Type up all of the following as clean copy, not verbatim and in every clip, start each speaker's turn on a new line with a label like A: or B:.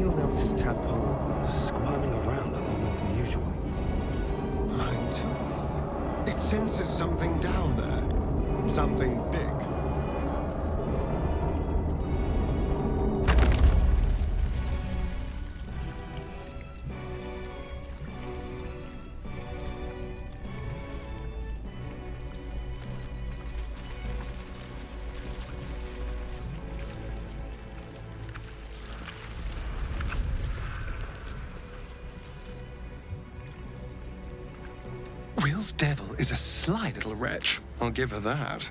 A: anyone else's tadpole squirming around a lot more than usual.
B: Right. It senses something down there. Something big. Will's devil is a sly little wretch. I'll give her that.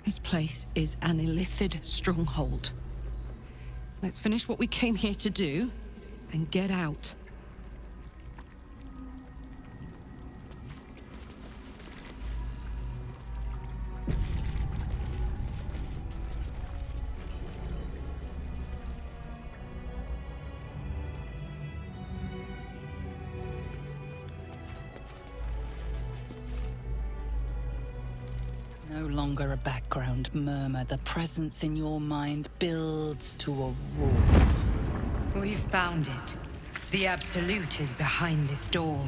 C: This place is an illithid stronghold. Let's finish what we came here to do and get out. No longer a background murmur. The presence in your mind builds to a roar.
D: We've found it. The Absolute is behind this door.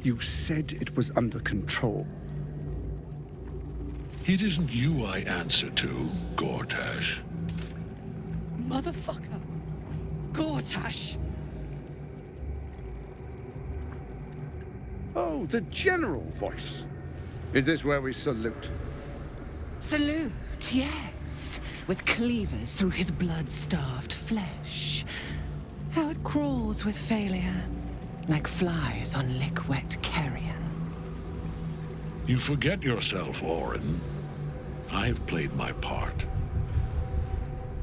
E: You said it was under control.
F: It isn't you I answer to, Gortash.
C: Motherfucker! Gortash!
E: Oh, the general voice. Is this where we salute?
C: Salute, yes. With cleavers through his blood-starved flesh. How it crawls with failure. Like flies on lick-wet carrion.
F: You forget yourself, Orin. I've played my part.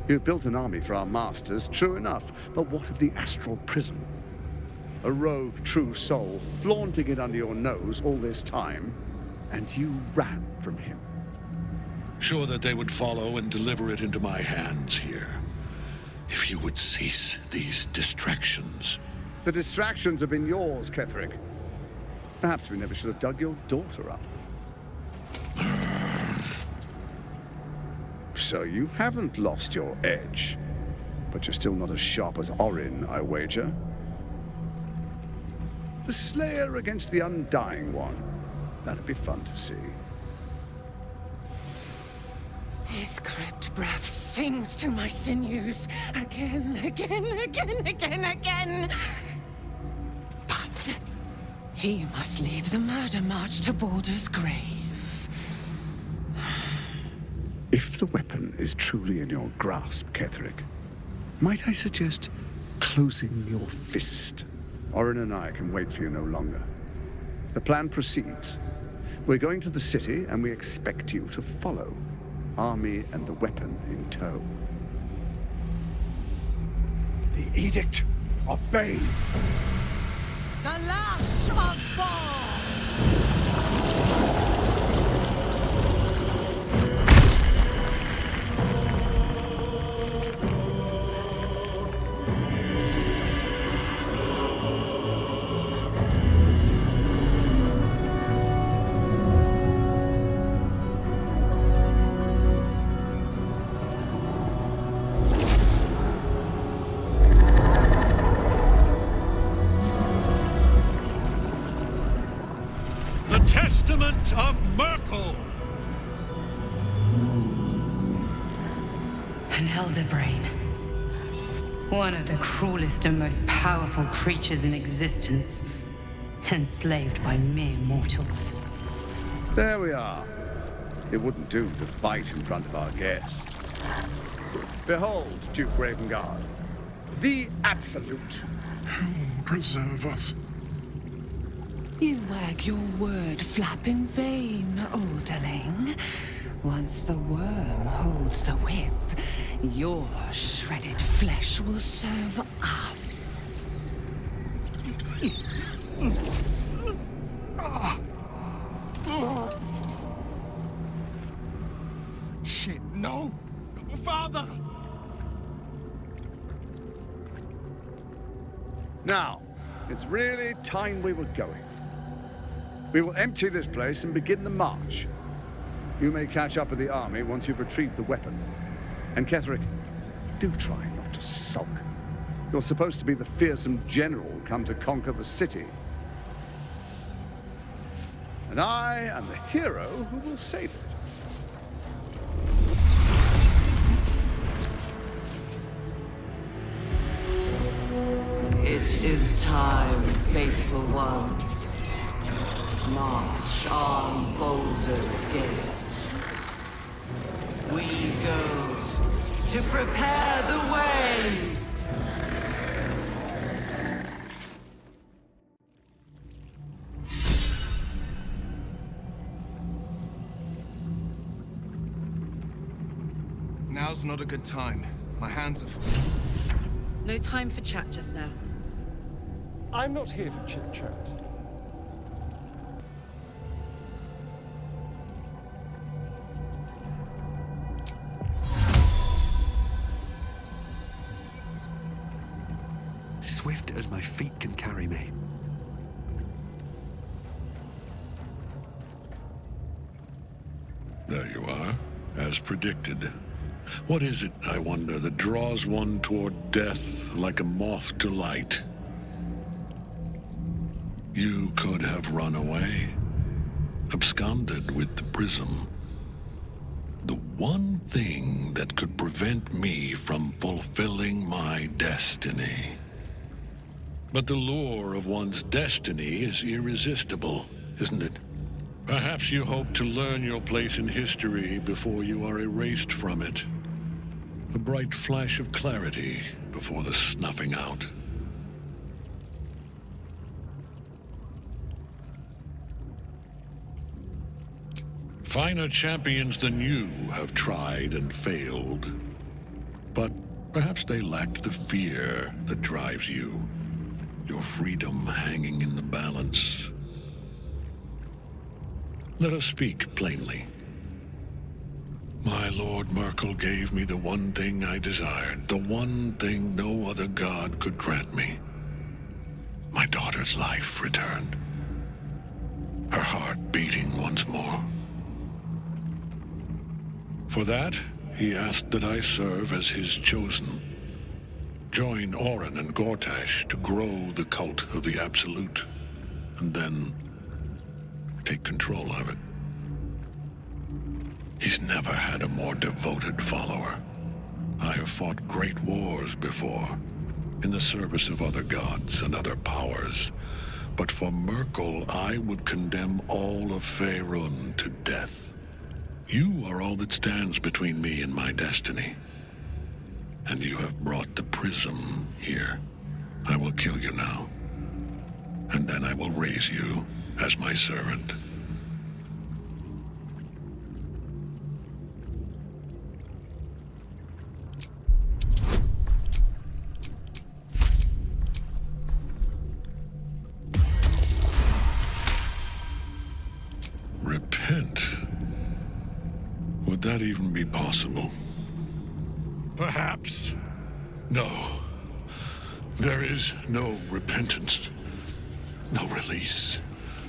E: You built an army for our masters, true enough. But what of the astral prison? A rogue true soul flaunting it under your nose all this time, and you ran from him.
F: Sure that they would follow and deliver it into my hands here. If you would cease these distractions.
E: The distractions have been yours, Ketheric. Perhaps we never should have dug your daughter up. So you haven't lost your edge. But you're still not as sharp as Orin, I wager. The Slayer against the Undying One. That'd be fun to see.
C: His crypt breath sings to my sinews. Again, again, again, again, again. But he must lead the murder march to Baldur's grave.
E: If the weapon is truly in your grasp, Ketheric, might I suggest closing your fist? Orin and I can wait for you no longer. The plan proceeds. We're going to the city, and we expect you to follow. Army and the weapon in tow.
G: The Edict of Bane.
C: The Lash of Ball!
F: Testament of Myrkul!
D: An elder brain. One of the cruelest and most powerful creatures in existence. Enslaved by mere mortals.
E: There we are. It wouldn't do to fight in front of our guest. Behold, Duke Ravengard. The Absolute.
F: Preserve us.
C: You wag your word flap in vain, Alderling. Once the worm holds the whip, your shredded flesh will serve us.
G: Shit, no! Father!
E: Now, it's really time we were going. We will empty this place and begin the march. You may catch up with the army once you've retrieved the weapon. And Ketheric, do try not to sulk. You're supposed to be the fearsome general come to conquer the city. And I am the hero who will save it.
H: It is time, faithful ones. March on Baldur's Gate. We go to prepare the way!
I: Now's not a good time. My hands are full.
J: No time for chat just now.
B: I'm not here for chit-chat.
A: Swift as my feet can carry me.
F: There you are, as predicted. What is it, I wonder, that draws one toward death like a moth to light? You could have run away, absconded with the prism. The one thing that could prevent me from fulfilling my destiny. But the lure of one's destiny is irresistible, isn't it? Perhaps you hope to learn your place in history before you are erased from it. A bright flash of clarity before the snuffing out. Finer champions than you have tried and failed. But perhaps they lacked the fear that drives you. Your freedom hanging in the balance. Let us speak plainly. My Lord Myrkul gave me the one thing I desired, the one thing no other god could grant me. My daughter's life returned. Her heart beating once more. For that, he asked that I serve as his chosen. Join Orin and Gortash to grow the cult of the Absolute, and then take control of it. He's never had a more devoted follower. I have fought great wars before, in the service of other gods and other powers. But for Myrkul, I would condemn all of Faerun to death. You are all that stands between me and my destiny. And you have brought the prism here. I will kill you now. And then I will raise you as my servant. Repent? Would that even be possible? Perhaps. No. There is no repentance. No release.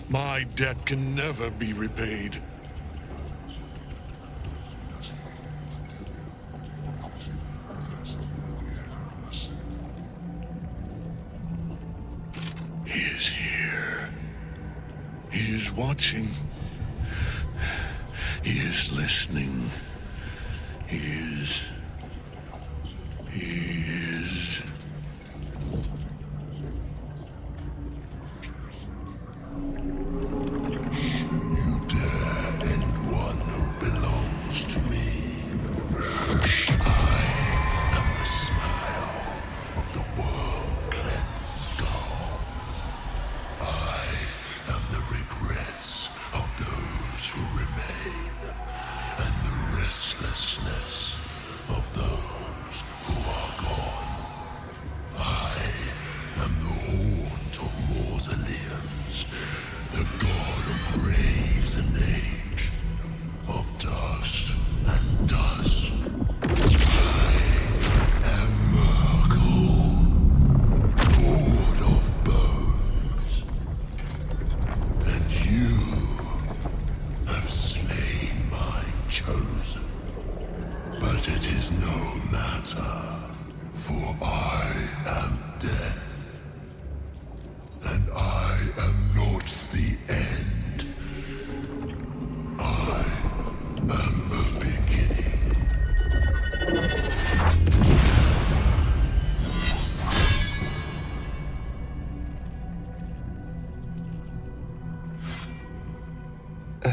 F: My debt can never be repaid. He is here. He is watching. He is listening. He is... You dare end one who belongs to me. I am the smile of the worm-cleansed skull. I am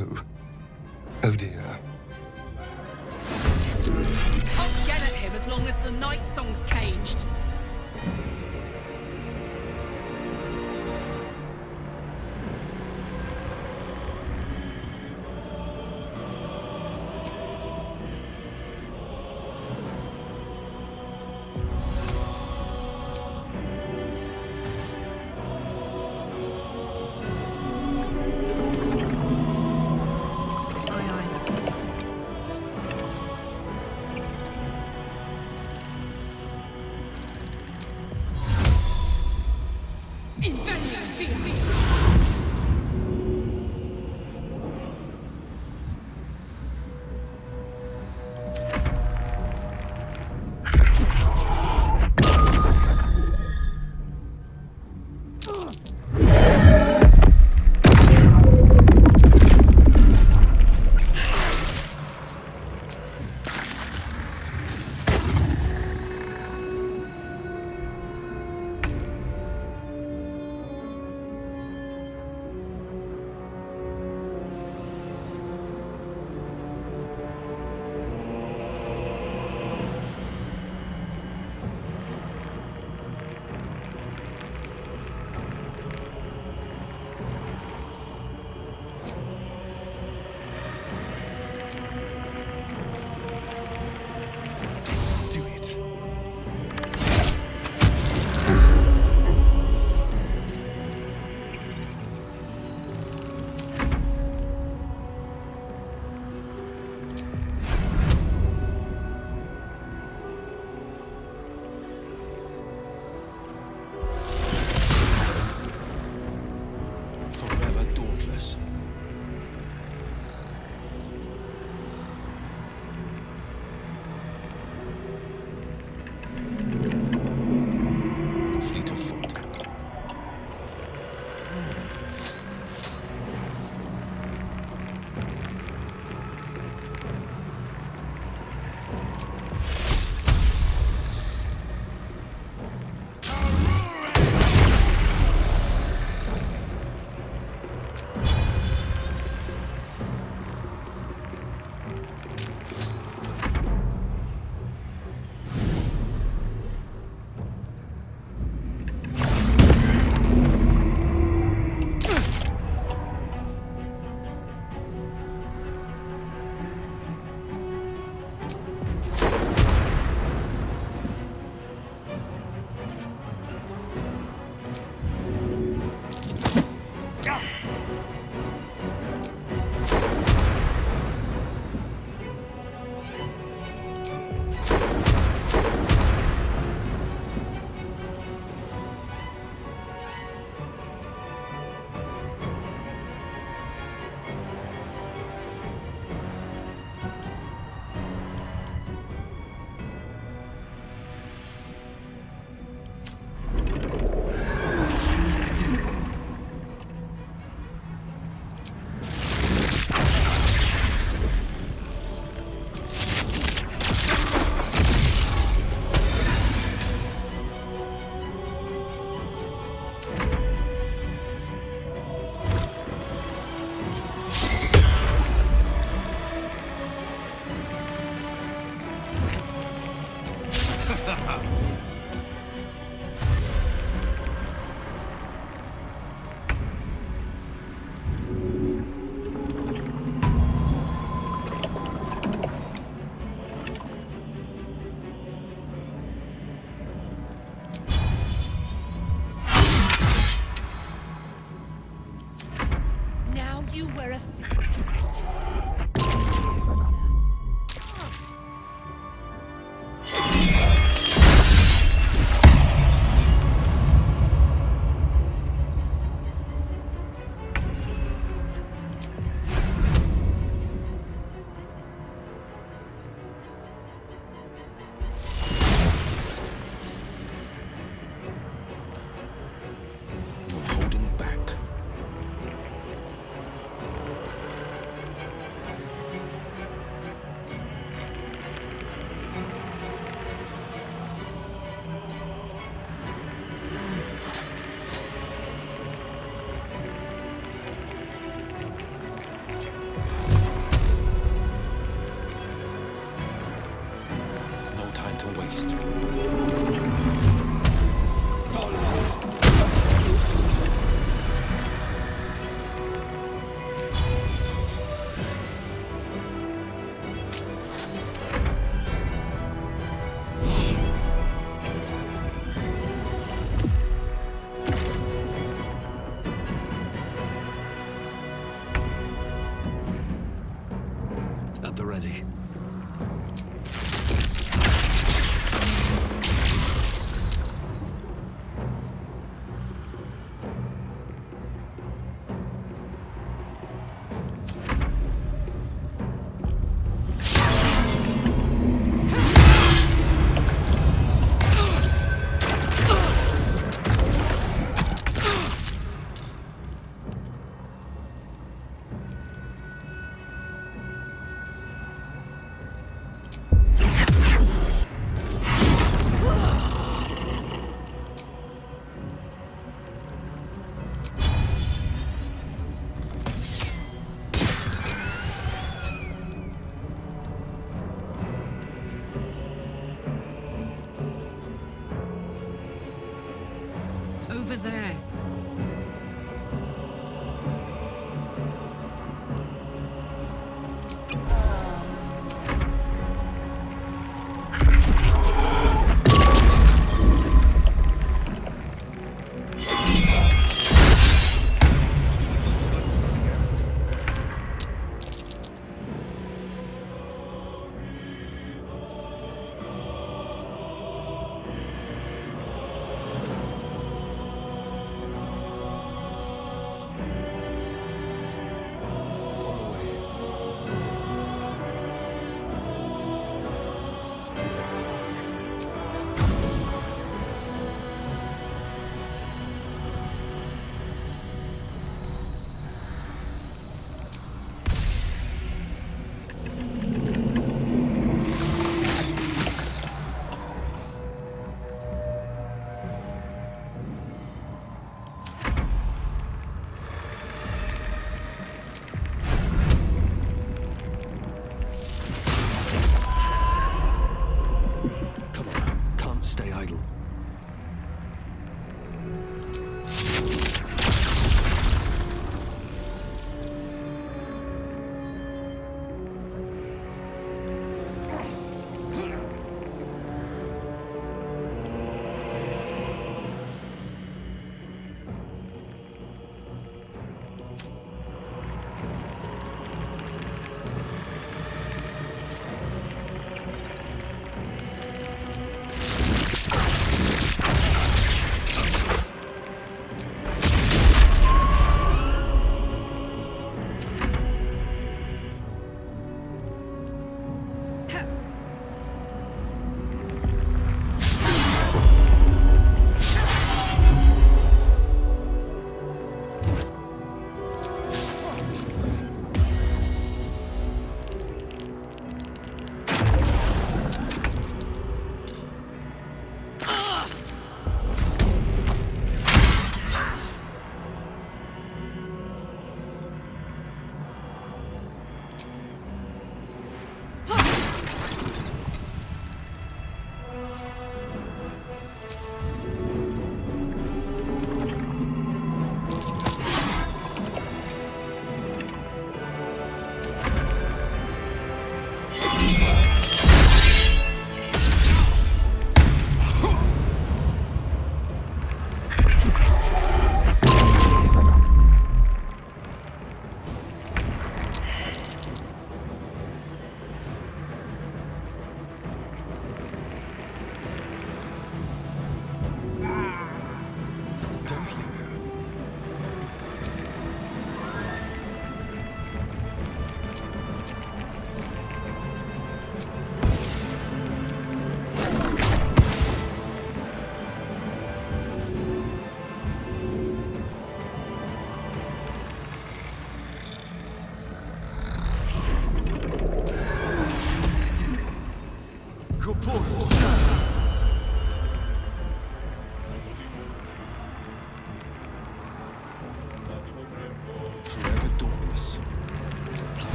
A: Oh. Oh dear.
J: I'll get at him as long as the night song's caged.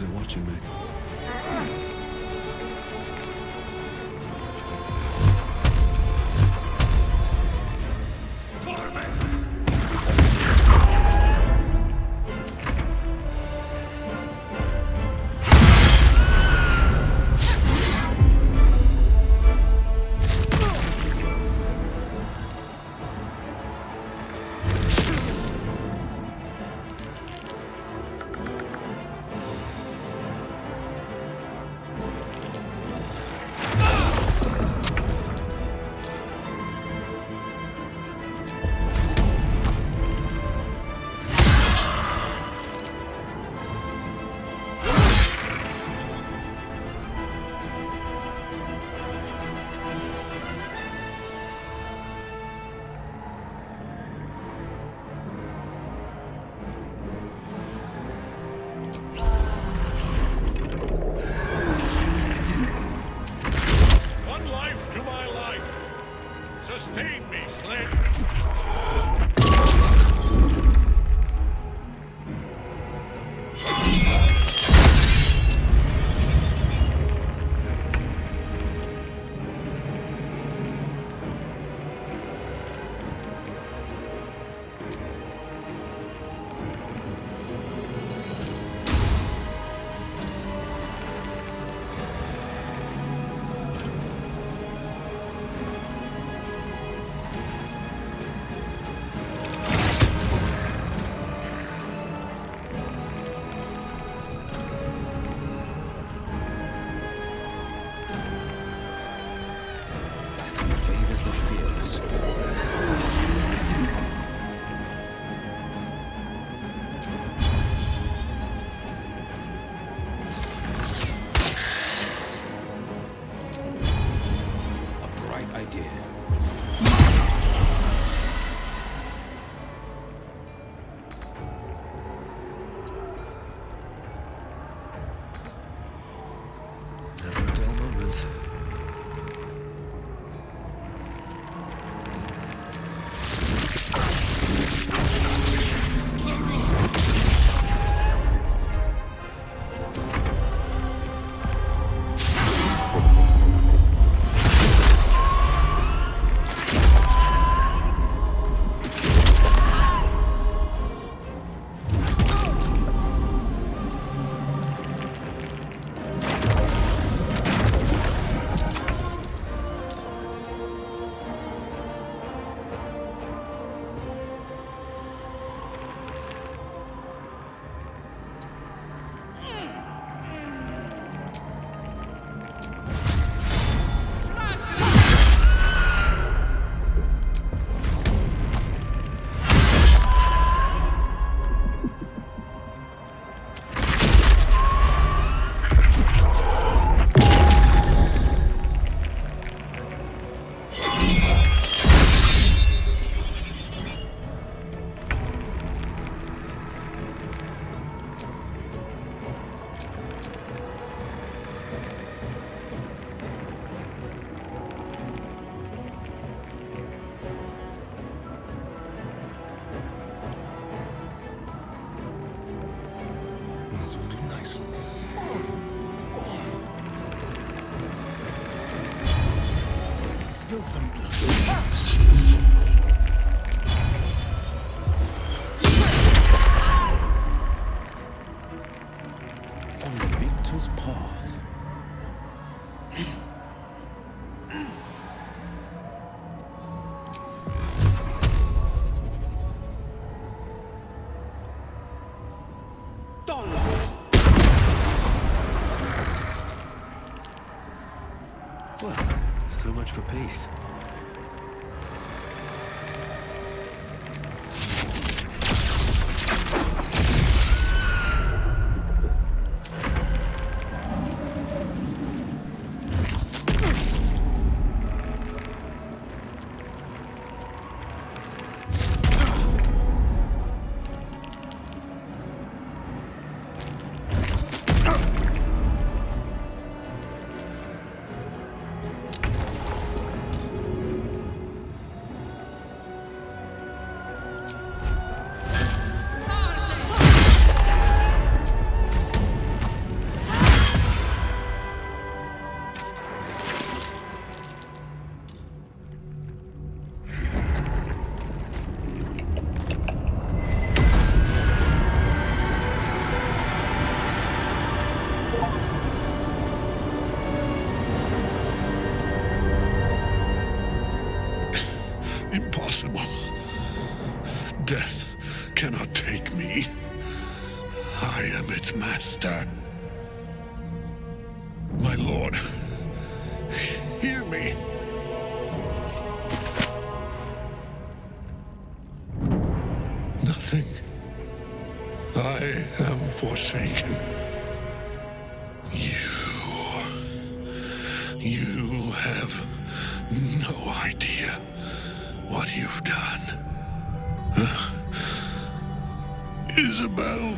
A: are watching me.
F: Sustain me, Sled!
A: Favors the fearless. A bright idea. Never a dull moment. This will do nicely. Spill some blood. On the victor's path. Well, so much for peace.
F: Lord, hear me. Nothing. I am forsaken. You have no idea what you've done. Isabel.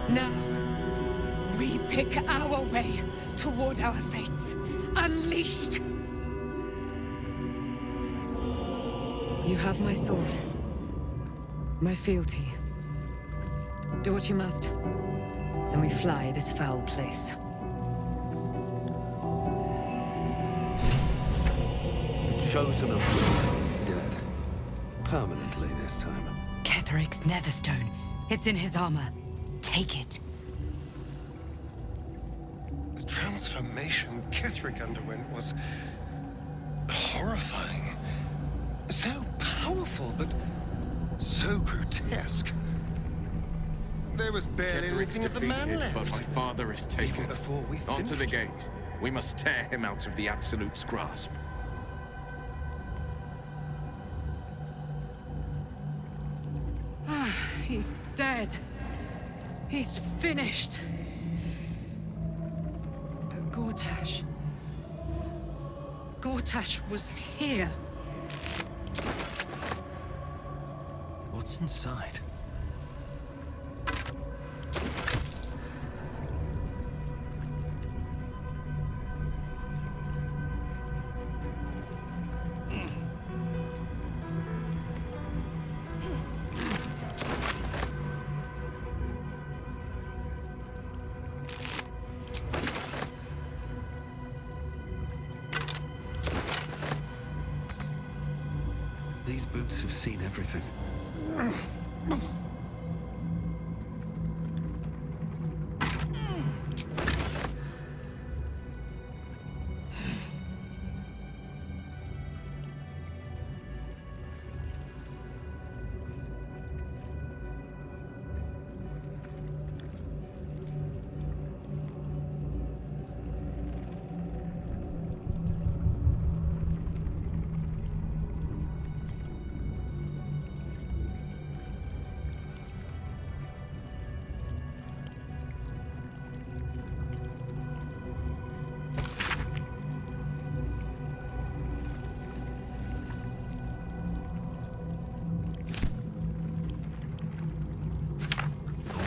C: Now, we pick our way toward our fates, unleashed! You have my sword. My fealty. Do what you must. Then we fly this foul place.
A: The chosen of Myrkul is dead. Permanently this time.
D: Ketheric's netherstone. It's in his armor. Take it.
B: The transformation Ketheric underwent was horrifying. So powerful, but so grotesque. There was barely anything of the man left.
G: But my father is taken.
B: Even before we
G: Onto the
B: finished.
G: gate. We must tear him out of the Absolute's grasp.
C: He's dead. He's finished. But Gortash was here.
A: What's inside? These boots have seen everything.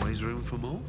A: Always room for more?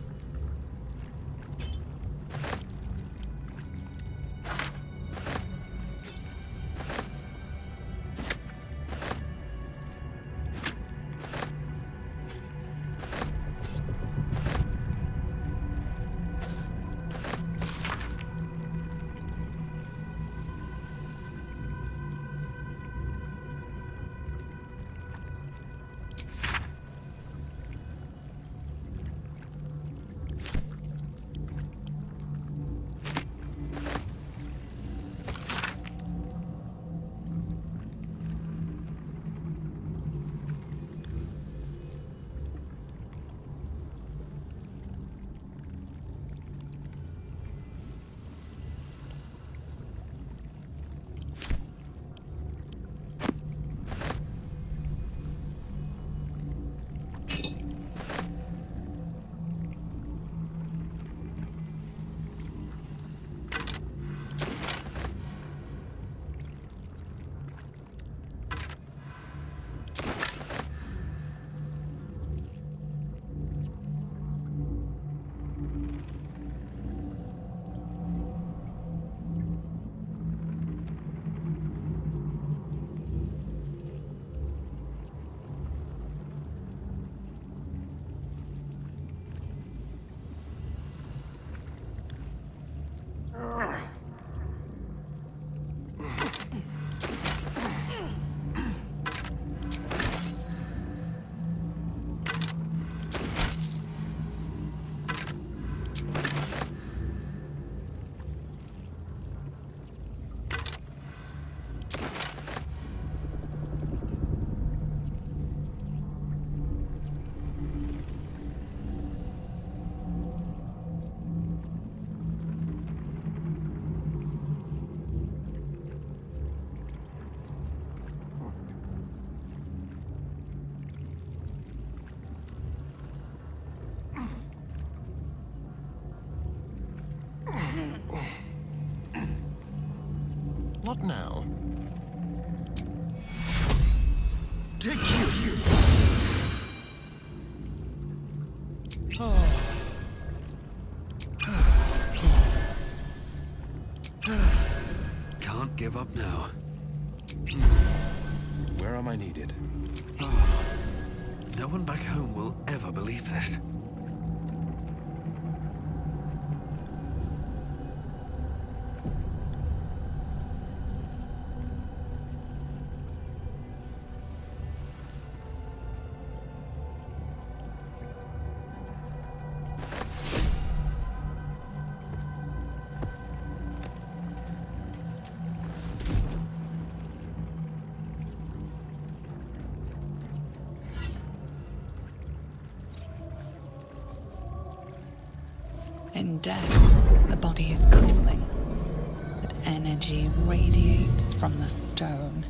B: What now? Take you!
A: Can't give up now.
G: Where am I needed?
A: No one back home will ever believe this.
C: In death, the body is cooling, but energy radiates from the stone.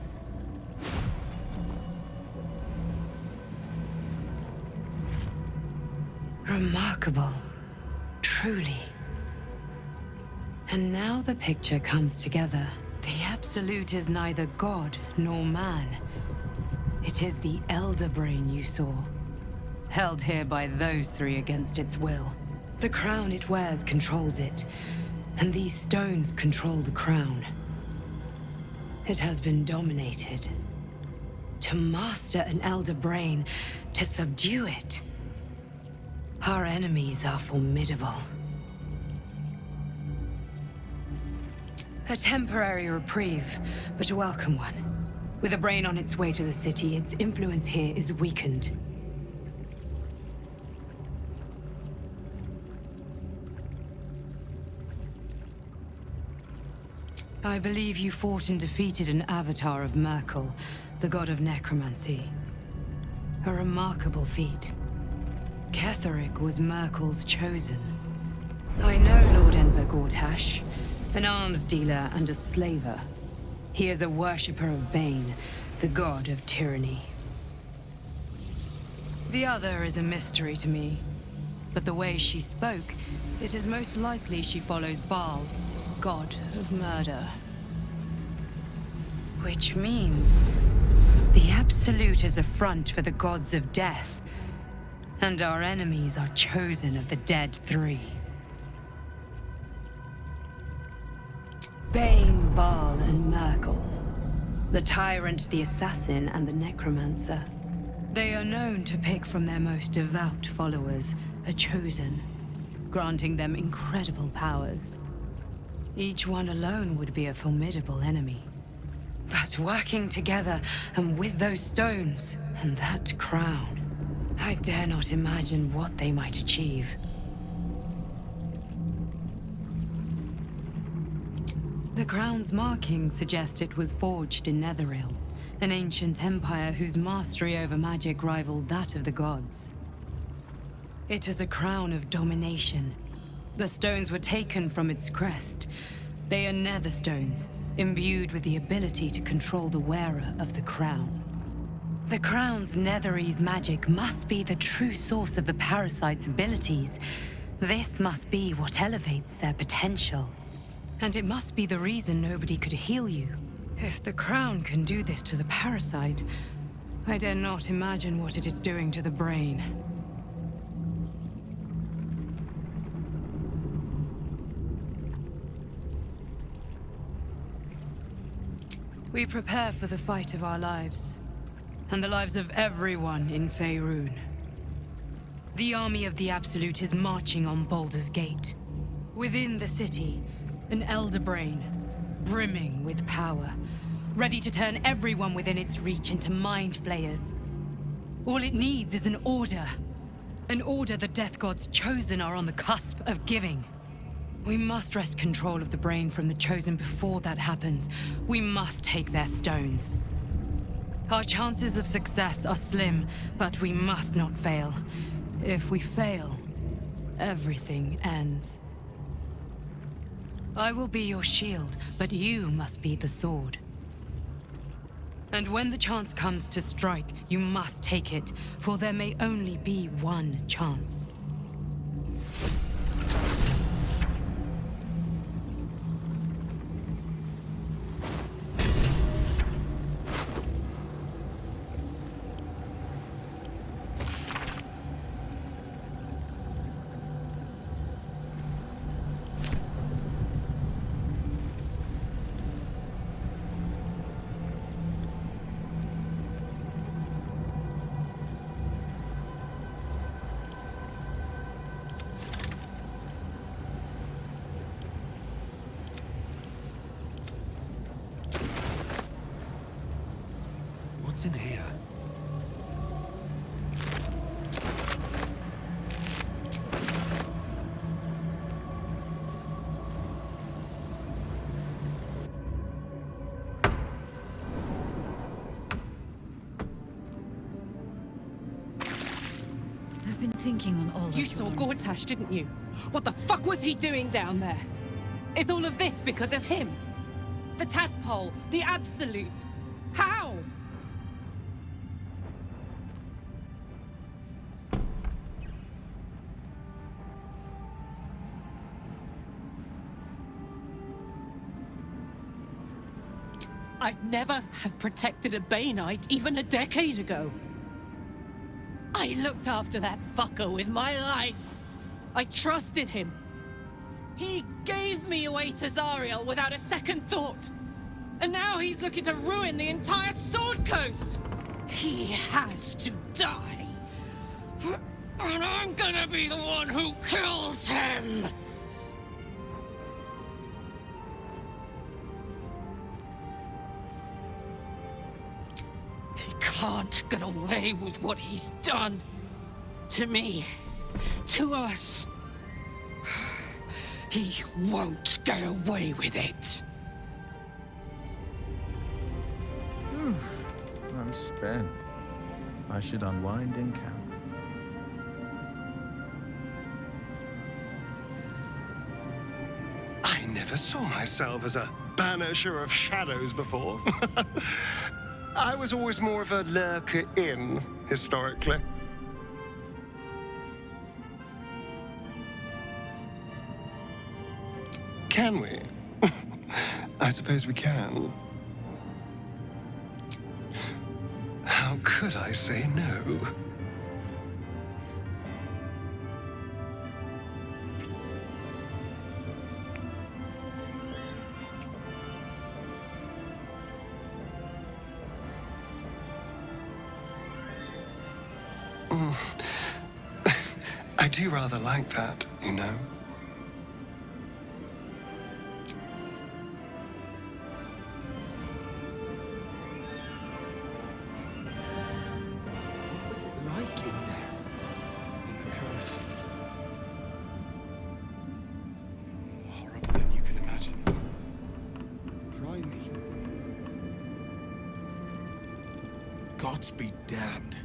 D: Remarkable. Truly. And now the picture comes together. The Absolute is neither god nor man. It is the Elder Brain you saw, held here by those three against its will. The crown it wears controls it, and these stones control the crown. It has been dominated. To master an Elder Brain, to subdue it. Our enemies are formidable. A temporary reprieve, but a welcome one. With a brain on its way to the city, its influence here is weakened. I believe you fought and defeated an avatar of Myrkul, the god of necromancy. A remarkable feat. Ketheric was Myrkul's chosen. I know Lord Enver Gortash, an arms dealer and a slaver. He is a worshipper of Bane, the god of tyranny. The other is a mystery to me, but the way she spoke, it is most likely she follows Baal, god of murder. Which means the Absolute is a front for the gods of death, and our enemies are chosen of the dead three. Bane, Baal, and Myrkul. The tyrant, the assassin, and the necromancer. They are known to pick from their most devout followers a chosen, granting them incredible powers. Each one alone would be a formidable enemy. But working together, and with those stones, and that crown, I dare not imagine what they might achieve. The crown's markings suggest it was forged in Netheril, an ancient empire whose mastery over magic rivaled that of the gods. It is a crown of domination. The stones were taken from its crest. They are nether stones, imbued with the ability to control the wearer of the crown. The crown's Netherese magic must be the true source of the parasite's abilities. This must be what elevates their potential. And it must be the reason nobody could heal you. If the crown can do this to the parasite, I dare not imagine what it is doing to the brain. We prepare for the fight of our lives, and the lives of everyone in Faerun. The army of the Absolute is marching on Baldur's Gate. Within the city, an Elder Brain, brimming with power, ready to turn everyone within its reach into mind flayers. All it needs is an order. An order the Death God's chosen are on the cusp of giving. We must wrest control of the brain from the chosen before that happens. We must take their stones. Our chances of success are slim, but we must not fail. If we fail, everything ends. I will be your shield, but you must be the sword. And when the chance comes to strike, you must take it, for there may only be one chance.
A: What's in here?
D: I've been thinking on all of
J: You saw Gortash, didn't you? What the fuck was he doing down there? Is all of this because of him? The tadpole, the absolute. How? I'd never have protected a Bay Knight even a decade ago. I looked after that fucker with my life. I trusted him. He gave me away to Zariel without a second thought. And now he's looking to ruin the entire Sword Coast. He has to die. And I'm gonna be the one who kills him. He can't get away with what he's done. To me. To us. He won't get away with it.
K: I'm spent. I should unwind in camp.
B: I never saw myself as a banisher of shadows before. I was always more of a lurker-in, historically. Can we? I suppose we can. How could I say no? I do rather like that, you know.
A: What was it like in there? In the curse? Horrible than you can imagine. Grimy.
G: Gods be damned.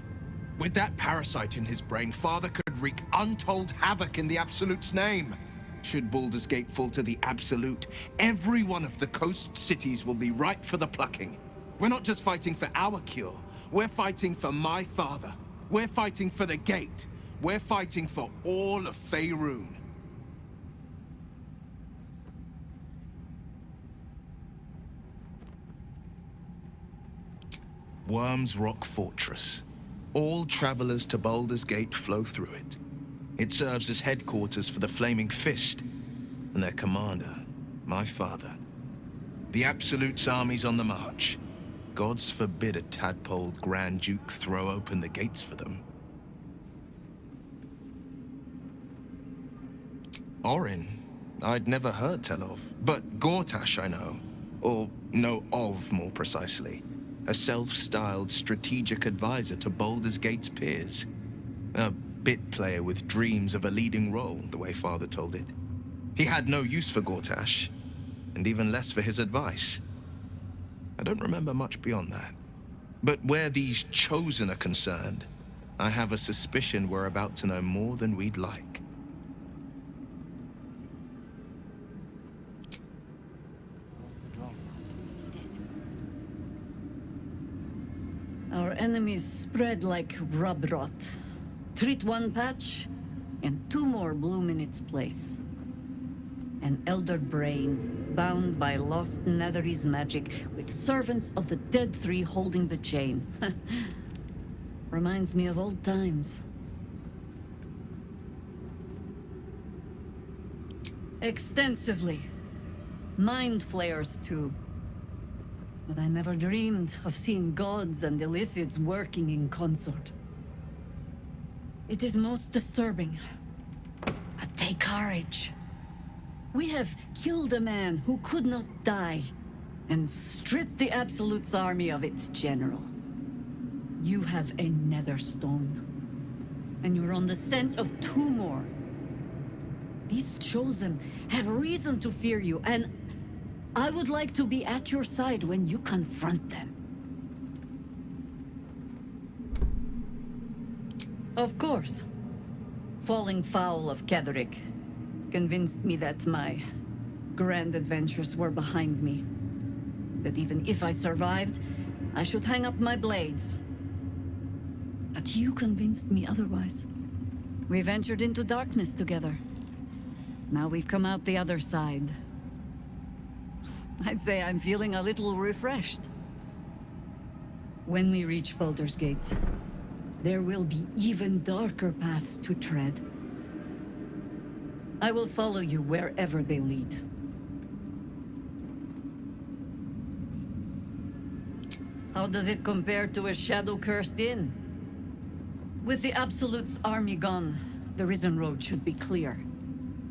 G: With that parasite in his brain, Father could wreak untold havoc in the Absolute's name. Should Baldur's Gate fall to the Absolute, every one of the coast cities will be ripe for the plucking. We're not just fighting for our cure, we're fighting for my father. We're fighting for the Gate. We're fighting for all of Faerun. Worm's Rock Fortress. All travelers to Baldur's Gate flow through it. It serves as headquarters for the Flaming Fist, and their commander, my father. The Absolute's army's on the march. Gods forbid a tadpole Grand Duke throw open the gates for them. Orin, I'd never heard tell of, but Gortash I know. Or know of, more precisely. A self-styled strategic advisor to Baldur's Gate's peers. A bit player with dreams of a leading role, the way Father told it. He had no use for Gortash, and even less for his advice. I don't remember much beyond that. But where these Chosen are concerned, I have a suspicion we're about to know more than we'd like.
L: Our enemies spread like rub rot. Treat one patch, and two more bloom in its place. An elder brain, bound by lost Netherese magic, with servants of the Dead Three holding the chain. Reminds me of old times. Extensively. Mind flayers, too. But I never dreamed of seeing gods and Illithids working in consort. It is most disturbing. But take courage. We have killed a man who could not die, and stripped the Absolute's army of its general. You have a nether stone. And you're on the scent of 2 more. These chosen have reason to fear you, and I would like to be at your side when you confront them. Of course. Falling foul of Ketheric convinced me that my grand adventures were behind me. That even if I survived, I should hang up my blades. But you convinced me otherwise. We ventured into darkness together. Now we've come out the other side. I'd say I'm feeling a little refreshed. When we reach Baldur's Gate, there will be even darker paths to tread. I will follow you wherever they lead. How does it compare to a shadow-cursed inn? With the Absolute's army gone, the Risen Road should be clear.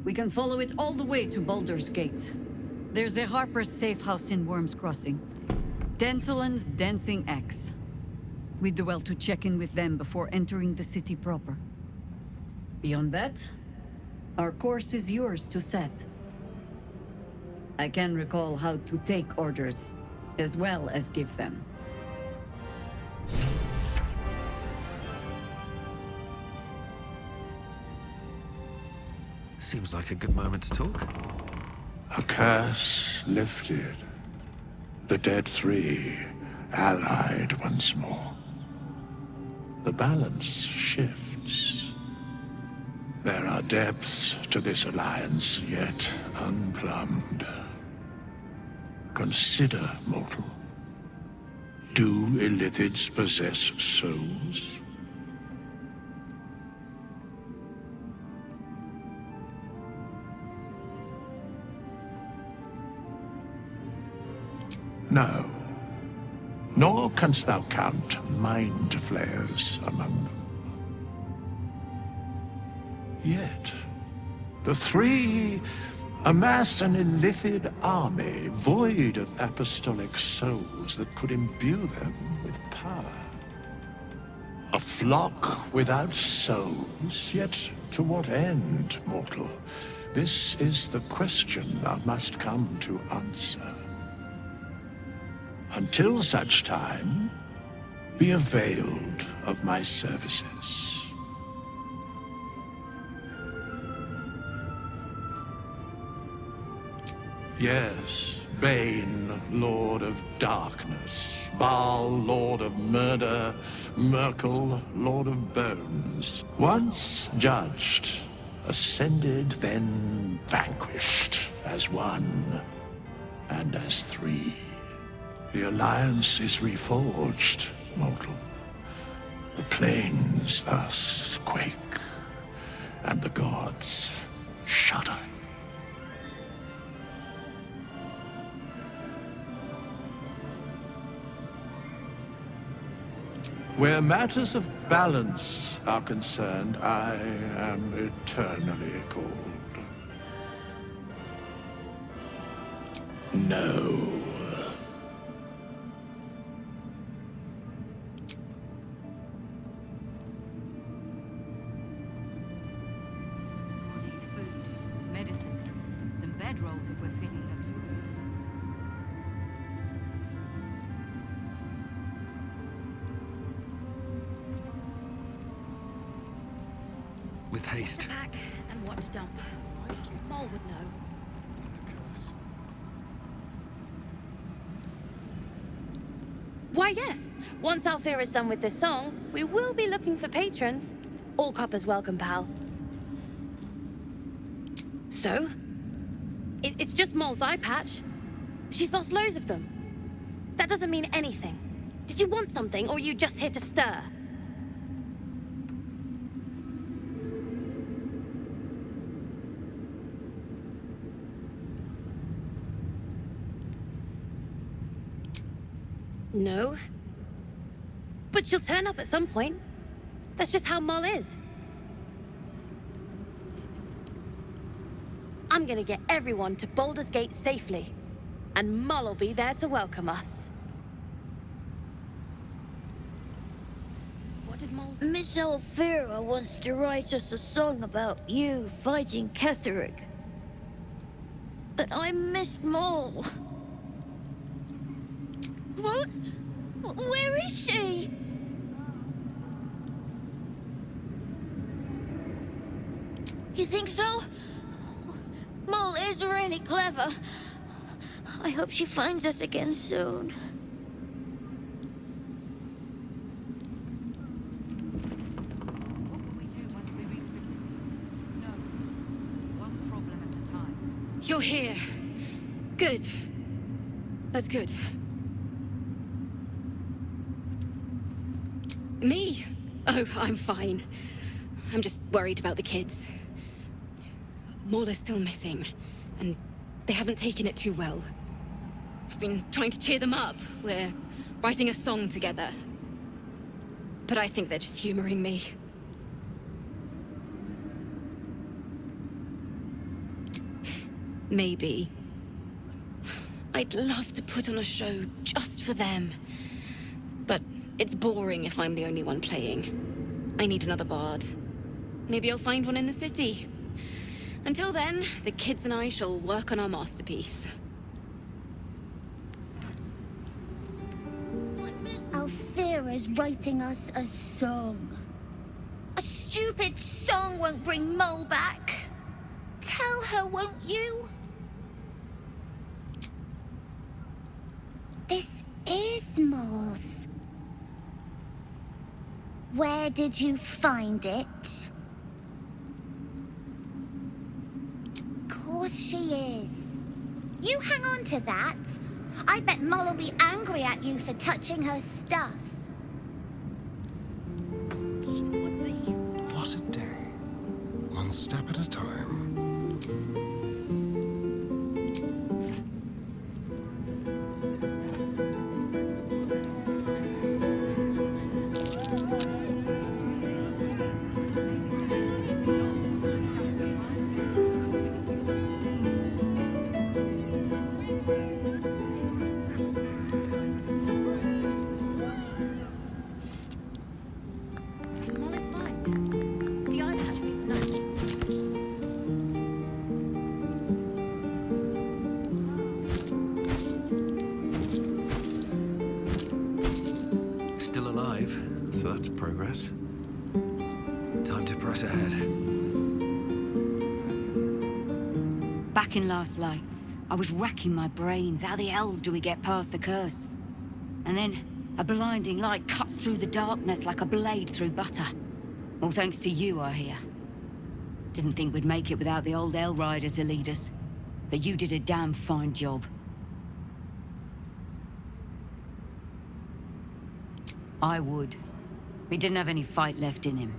L: We can follow it all the way to Baldur's Gate. There's a Harper's safe house in Worm's Crossing. Denthalen's Dancing Axe. We do well to check in with them before entering the city proper. Beyond that, our course is yours to set. I can recall how to take orders, as well as give them.
A: Seems like a good moment to talk.
E: A curse lifted. The dead 3 allied once more. The balance shifts. There are depths to this alliance yet unplumbed. Consider, mortal. Do Illithids possess souls? No. Nor canst thou count mind flayers among them. Yet, the 3 amass an Illithid army void of apostolic souls that could imbue them with power. A flock without souls, yet to what end, mortal? This is the question thou must come to answer. Until such time, be availed of my services. Yes, Bane, Lord of Darkness, Baal, Lord of Murder, Myrkul, Lord of Bones. Once judged, ascended, then vanquished, as 1 and as 3. The Alliance is reforged, mortal. The plains thus quake, and the gods shudder. Where matters of balance are concerned, I am eternally cold. No.
L: Rolls if we're feeling luxurious.
A: With haste.
M: Pack and what to dump. Mole would know.
N: Why, yes. Once Althea is done with this song, we will be looking for patrons. All coppers welcome, pal. So? It's just Mole's eye patch. She's lost loads of them. That doesn't mean anything. Did you want something, or are you just here to stir? No. But she'll turn up at some point. That's just how Mole is. I'm gonna get everyone to Baldur's Gate safely. And Mole'll be there to welcome us. Miss Alfira wants to write us a song about you fighting Ketheric. But I miss Mole. What? Where is she? You think so? Mole is really clever. I hope she finds us again soon.
D: You're here. Good. That's good. Me? Oh, I'm fine. I'm just worried about the kids. Maul is still missing, and they haven't taken it too well. I've been trying to cheer them up. We're writing a song together. But I think they're just humoring me. Maybe. I'd love to put on a show just for them. But it's boring if I'm the only one playing. I need another bard. Maybe I'll find one in the city. Until then, the kids and I shall work on our masterpiece.
O: Alfira's writing us a song. A stupid song won't bring Mole back. Tell her, won't you? This is Mole's. Where did you find it? Of course she is. You hang on to that. I bet Mole will be angry at you for touching her stuff.
B: She would be. What a day. One step at a time.
A: Still alive, so that's progress. Time to press ahead.
P: Back in last light, I was racking my brains. How the hells do we get past the curse? And then, a blinding light cuts through the darkness like a blade through butter. All thanks to you, I hear. Didn't think we'd make it without the old Hell Rider to lead us. But you did a damn fine job. I would. He didn't have any fight left in him.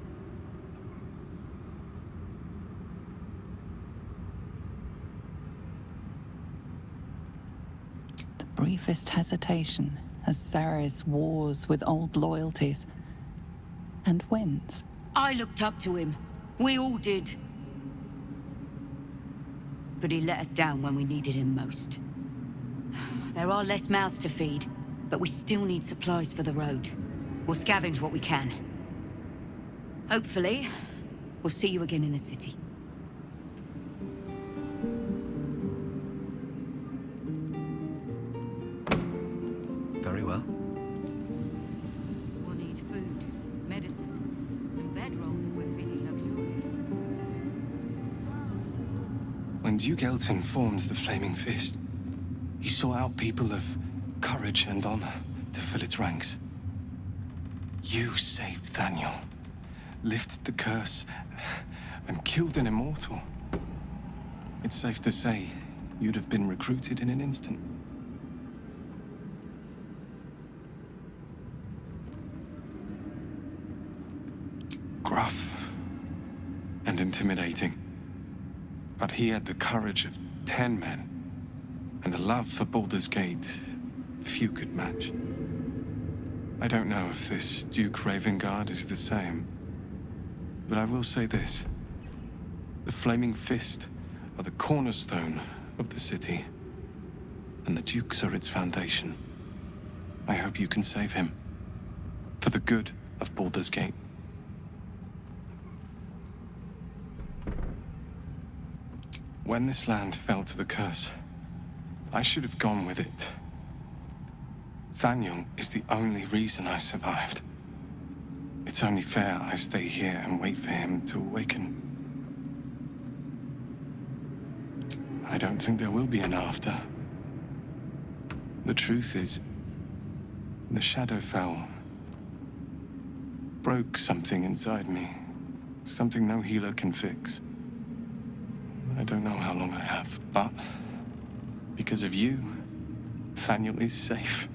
C: The briefest hesitation as Saris wars with old loyalties and wins.
P: I looked up to him. We all did. But he let us down when we needed him most. There are less mouths to feed, but we still need supplies for the road. We'll scavenge what we can. Hopefully, we'll see you again in the city.
A: Very well.
P: We'll need food, medicine, some bedrolls if we're feeling luxurious.
B: When Duke Elton formed the Flaming Fist, he sought out people of courage and honor to fill its ranks. You saved Daniel, lifted the curse, and killed an immortal. It's safe to say you'd have been recruited in an instant. Gruff and intimidating, but he had the courage of 10 men and a love for Baldur's Gate few could match. I don't know if this Duke Ravengard is the same, but I will say this. The Flaming Fist are the cornerstone of the city, and the Dukes are its foundation. I hope you can save him, for the good of Baldur's Gate. When this land fell to the curse, I should have gone with it. Thaniel is the only reason I survived. It's only fair I stay here and wait for him to awaken. I don't think there will be an after. The truth is, the Shadowfell broke something inside me. Something no healer can fix. I don't know how long I have, but because of you, Thaniel is safe.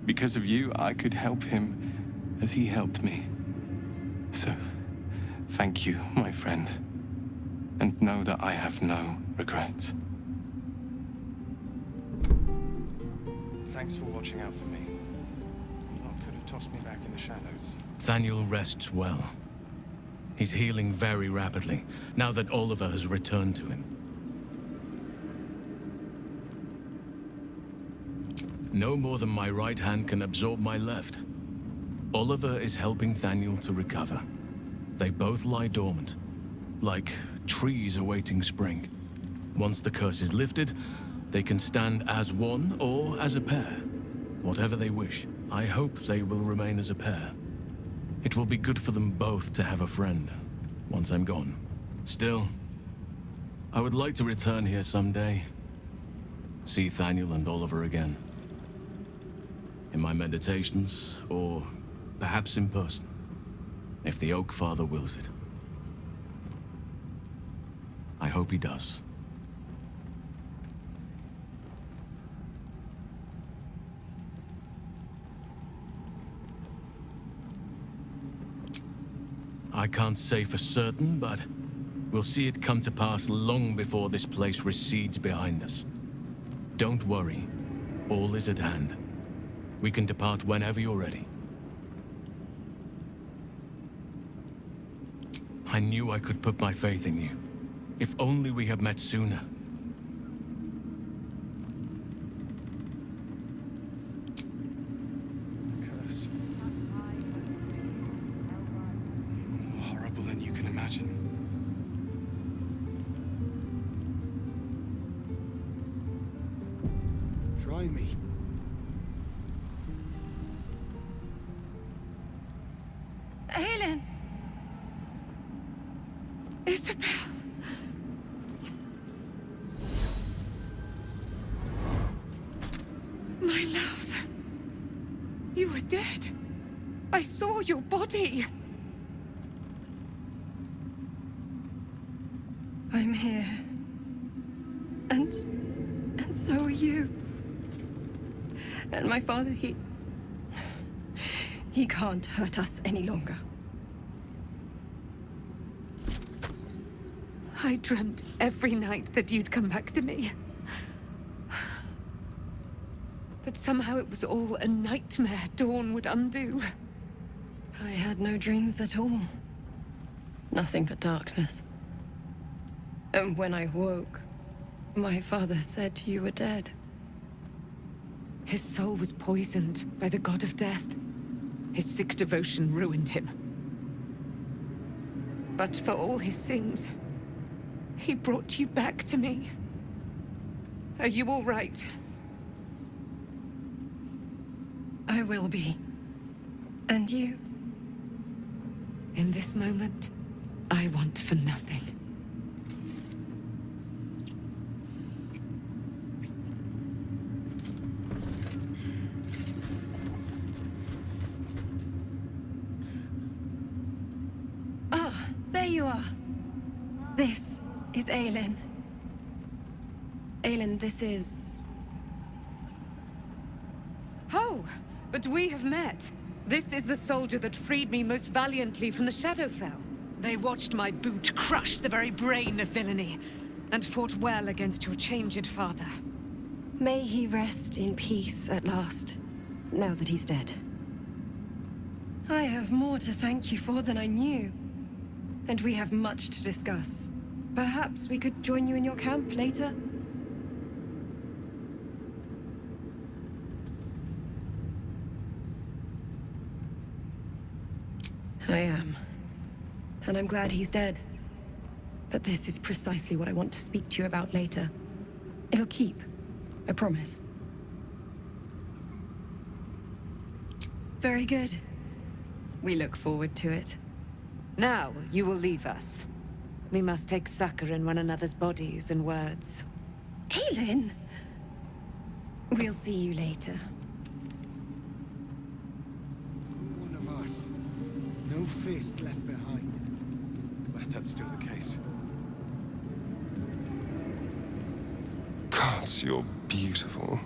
B: Because of you, I could help him as he helped me. So, thank you, my friend. And know that I have no regrets. Thanks for watching out for me. You lot could have tossed me back in the shadows.
Q: Thaniel rests well. He's healing very rapidly, now that Oliver has returned to him. No more than my right hand can absorb my left. Oliver is helping Thaniel to recover. They both lie dormant, like trees awaiting spring. Once the curse is lifted, they can stand as one or as a pair. Whatever they wish. I hope they will remain as a pair. It will be good for them both to have a friend, once I'm gone. Still, I would like to return here someday. See Thaniel and Oliver again. In my meditations, or perhaps in person, if the Oak Father wills it. I hope he does. I can't say for certain, but we'll see it come to pass long before this place recedes behind us. Don't worry. All is at hand. We can depart whenever you're ready. I knew I could put my faith in you. If only we had met sooner.
B: Curse. More horrible than you can imagine.
E: Try me.
C: Helen! Isabel! My love. You were dead. I saw your body.
R: I'm here. And so are you. And my father, he can't hurt us any longer.
C: I dreamt every night that you'd come back to me. That somehow it was all a nightmare Dawn would undo.
R: I had no dreams at all. Nothing but darkness. And when I woke, my father said you were dead.
C: His soul was poisoned by the god of death. His sick devotion ruined him. But for all his sins, he brought you back to me. Are you all right?
R: I will be. And you?
C: In this moment, I want for nothing.
R: There you are. This is Aelin. Aelin, this is...
C: Oh, but we have met. This is the soldier that freed me most valiantly from the Shadowfell. They watched my boot crush the very brain of villainy, and fought well against your changed father.
R: May he rest in peace at last, now that he's dead. I have more to thank you for than I knew. And we have much to discuss. Perhaps we could join you in your camp later? and I'm glad he's dead. But this is precisely what I want to speak to you about later. It'll keep, I promise. Very good. We look forward to it.
P: Now, you will leave us. We must take succor in one another's bodies and words.
R: Aelin! We'll see you later.
S: One of us. No fist left behind.
B: Glad that's still the case. Gods, you're beautiful.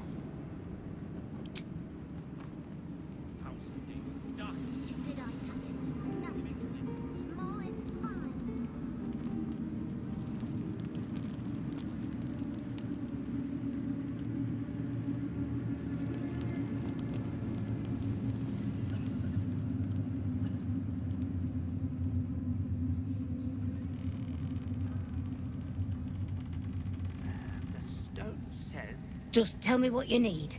N: Just tell me what you need.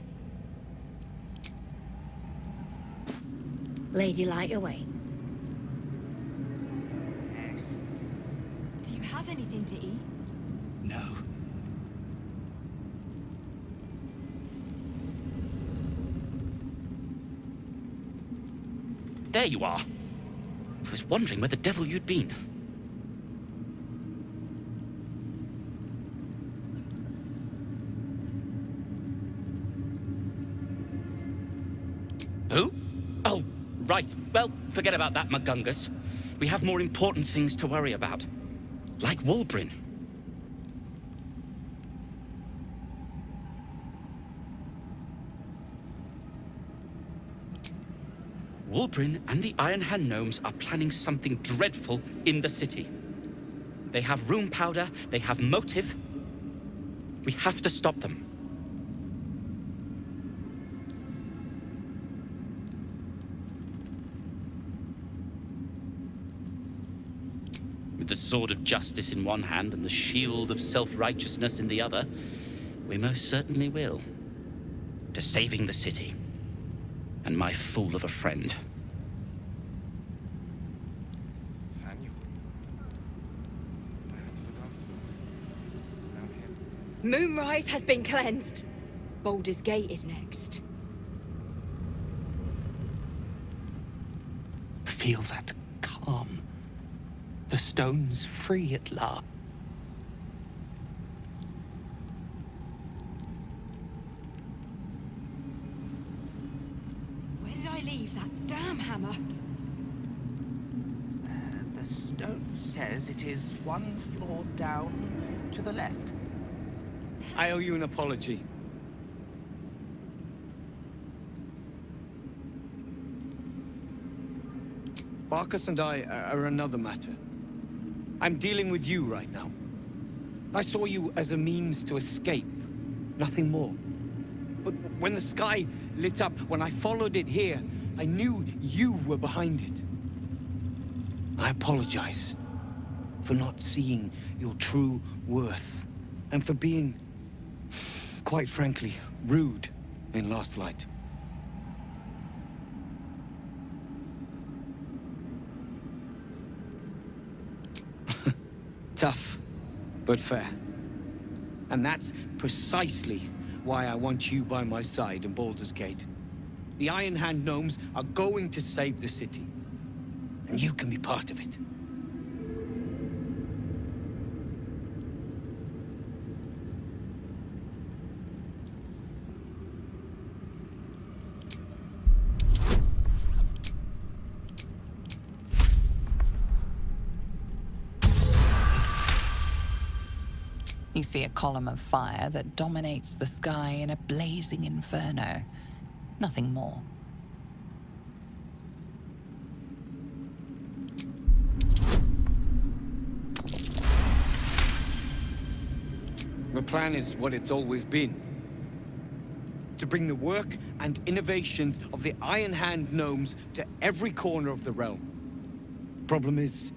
N: Lady, light away.
T: Do you have anything to eat?
A: No.
U: There you are. I was wondering where the devil you'd been. Who? Oh, right. Well, forget about that, Magungus. We have more important things to worry about. Like Wulbrin. Wulbrin and the Iron Hand Gnomes are planning something dreadful in the city. They have room powder, they have motive. We have to stop them. With the sword of justice in one hand and the shield of self-righteousness in the other, we most certainly will. To saving the city. And my fool of a friend.
T: Moonrise has been cleansed. Baldur's Gate is next.
U: Feel that calm. The stone's free at last.
T: Where did I leave that damn hammer?
V: The stone says it is one floor down to the left.
W: I owe you an apology. Barkus and I are another matter. I'm dealing with you right now. I saw you as a means to escape, nothing more. But when the sky lit up, when I followed it here, I knew you were behind it. I apologize for not seeing your true worth, and for being, quite frankly, rude in Last Light. Tough, but fair. And that's precisely why I want you by my side in Baldur's Gate. The Iron Hand Gnomes are going to save the city, and you can be part of it.
X: You see a column of fire that dominates the sky in a blazing inferno. Nothing more.
W: The plan is what it's always been. To bring the work and innovations of the Iron Hand Gnomes to every corner of the realm. Problem is,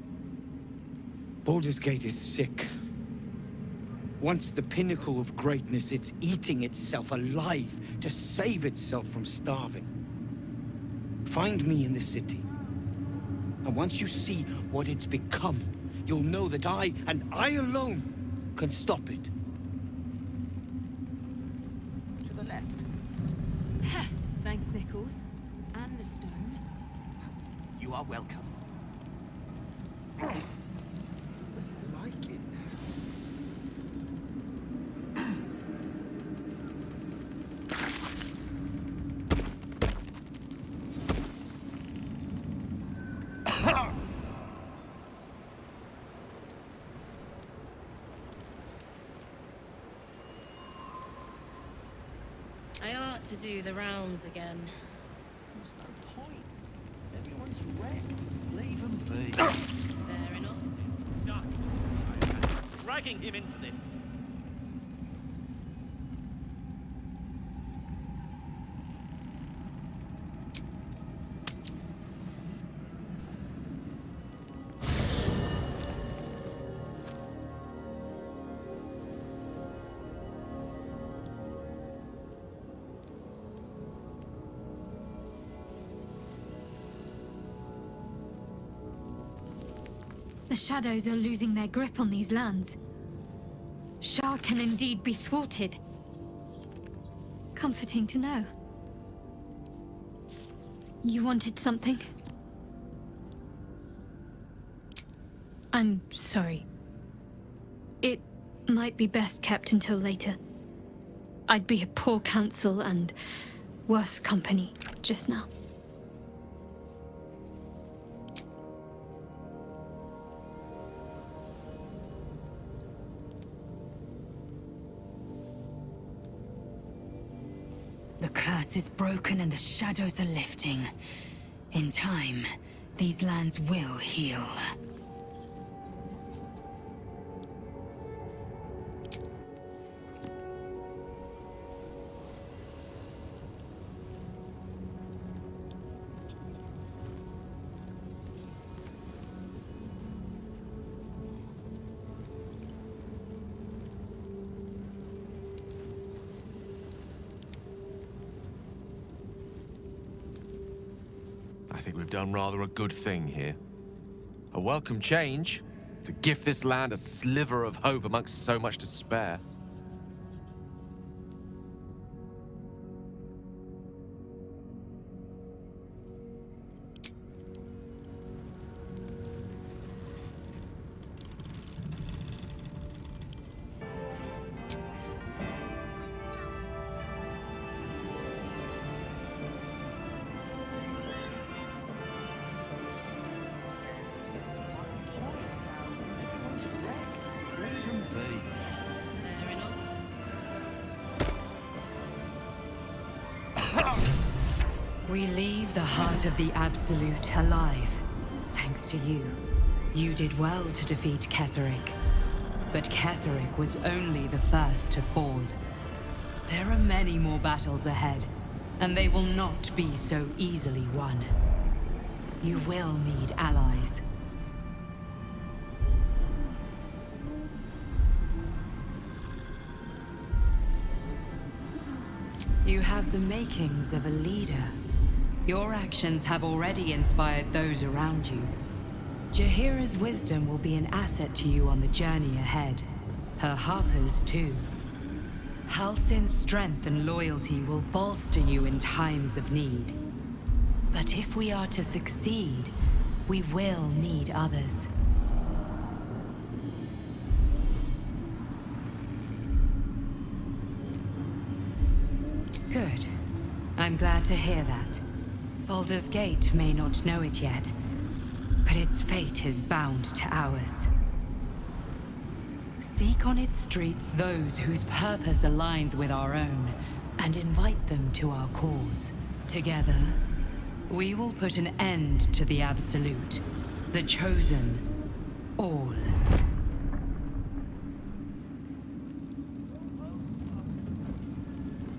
W: Baldur's Gate is sick. Once the pinnacle of greatness, it's eating itself alive to save itself from starving. Find me in the city. And once you see what it's become, you'll know that I, and I alone, can stop it.
V: To the left.
T: Thanks, Nichols. And the stone.
V: You are welcome.
S: What's it like in
N: I ought to do the rounds again.
V: There's no point. Everyone's wrecked. Leave them be.
N: Fair enough.
U: Dragging him into this.
F: The shadows are losing their grip on these lands. Shah can indeed be thwarted. Comforting to know. You wanted something? I'm sorry. It might be best kept until later. I'd be a poor counsel and worse company just now.
P: The curse is broken and the shadows are lifting. In time, these lands will heal.
H: I think we've done rather a good thing here. A welcome change to gift this land a sliver of hope amongst so much despair.
D: We leave the heart of the Absolute alive, thanks to you. You did well to defeat Ketheric. But Ketheric was only the first to fall. There are many more battles ahead, and they will not be so easily won. You will need allies. You have the makings of a leader. Your actions have already inspired those around you. Jaheira's wisdom will be an asset to you on the journey ahead. Her harpers, too. Halsin's strength and loyalty will bolster you in times of need. But if we are to succeed, we will need others. Good. I'm glad to hear that. Baldur's Gate may not know it yet, but its fate is bound to ours. Seek on its streets those whose purpose aligns with our own, and invite them to our cause. Together, we will put an end to the Absolute, the Chosen, all.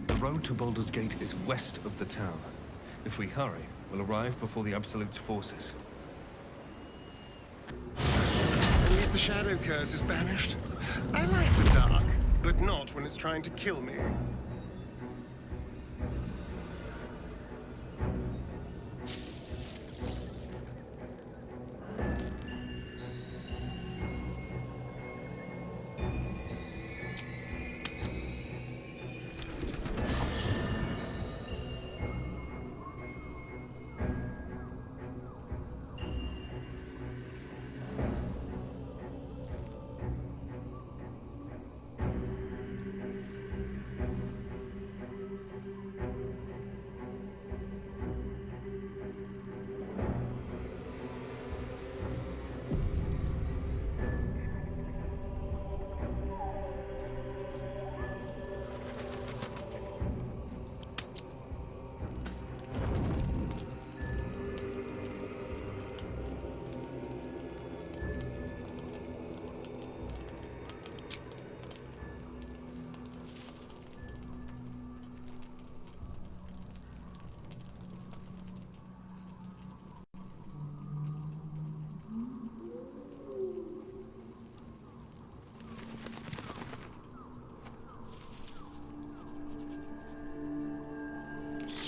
I: The road to Baldur's Gate is west of the town. If we hurry, we'll arrive before the Absolute's forces.
J: At least the shadow curse is banished. I like the dark, but not when it's trying to kill me.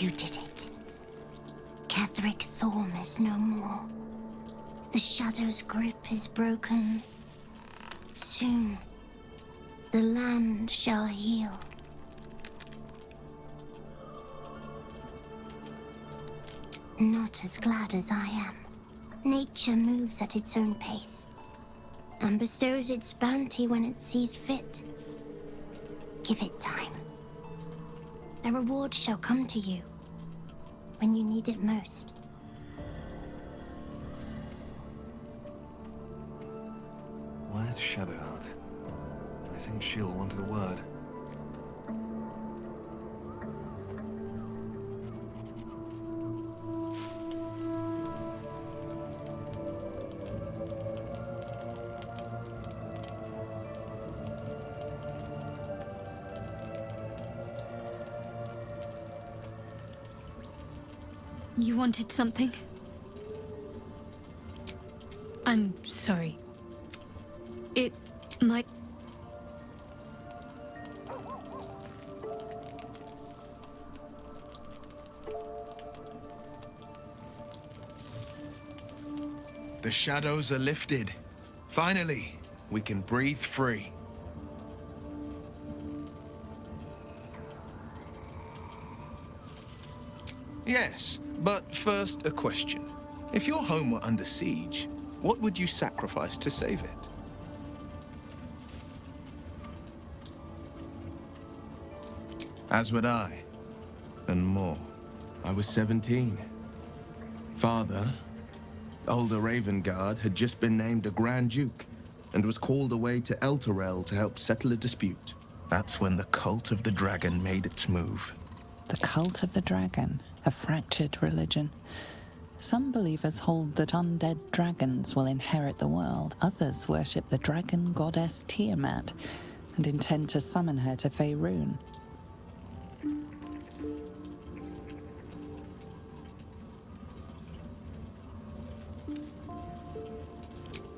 O: You did it. Ketheric Thorm is no more. The Shadow's grip is broken. Soon, the land shall heal. Not as glad as I am. Nature moves at its own pace, and bestows its bounty when it sees fit. Give it time. A reward shall come to you when you need it most.
I: Where's Shadowheart? I think she'll want a word.
F: You wanted something? I'm sorry. It might...
G: The shadows are lifted. Finally, we can breathe free. Yes, but first a question. If your home were under siege, what would you sacrifice to save it? As would I, and more. I was 17. Father, older Ravengard, had just been named a Grand Duke and was called away to Elturel to help settle a dispute. That's when the Cult of the Dragon made its move.
X: The Cult of the Dragon, a fractured religion. Some believers hold that undead dragons will inherit the world. Others worship the dragon goddess Tiamat and intend to summon her to Faerun.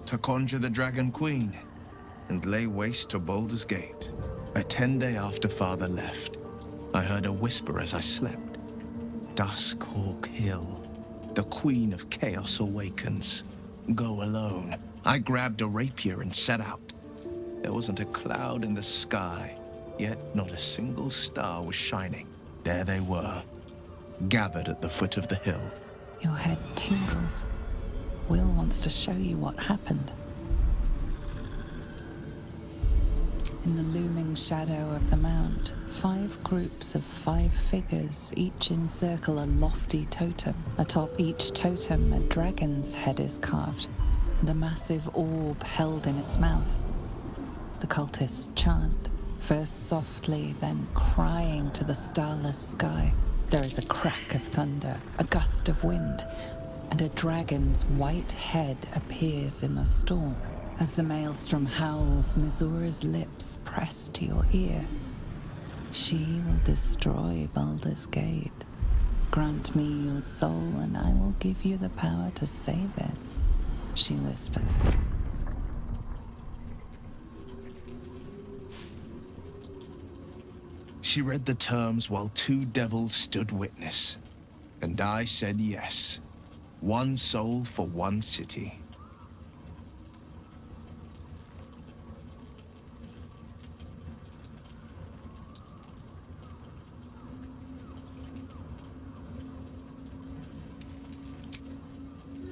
G: To conjure the Dragon Queen and lay waste to Baldur's Gate. A 10-day after Father left, I heard a whisper as I slept. Duskhawk Hill. The Queen of Chaos awakens. Go alone. I grabbed a rapier and set out. There wasn't a cloud in the sky, yet not a single star was shining. There they were, gathered at the foot of the hill.
X: Your head tingles. Will wants to show you what happened. In the looming shadow of the mount, 5 groups of 5 figures each encircle a lofty totem. Atop each totem, a dragon's head is carved, and a massive orb held in its mouth. The cultists chant, first softly, then crying to the starless sky. There is a crack of thunder, a gust of wind, and a dragon's white head appears in the storm. As the maelstrom howls, Mizura's lips press to your ear. She will destroy Baldur's Gate. Grant me your soul, and I will give you the power to save it, she whispers.
G: She read the terms while 2 devils stood witness, and I said yes. 1 soul for 1 city.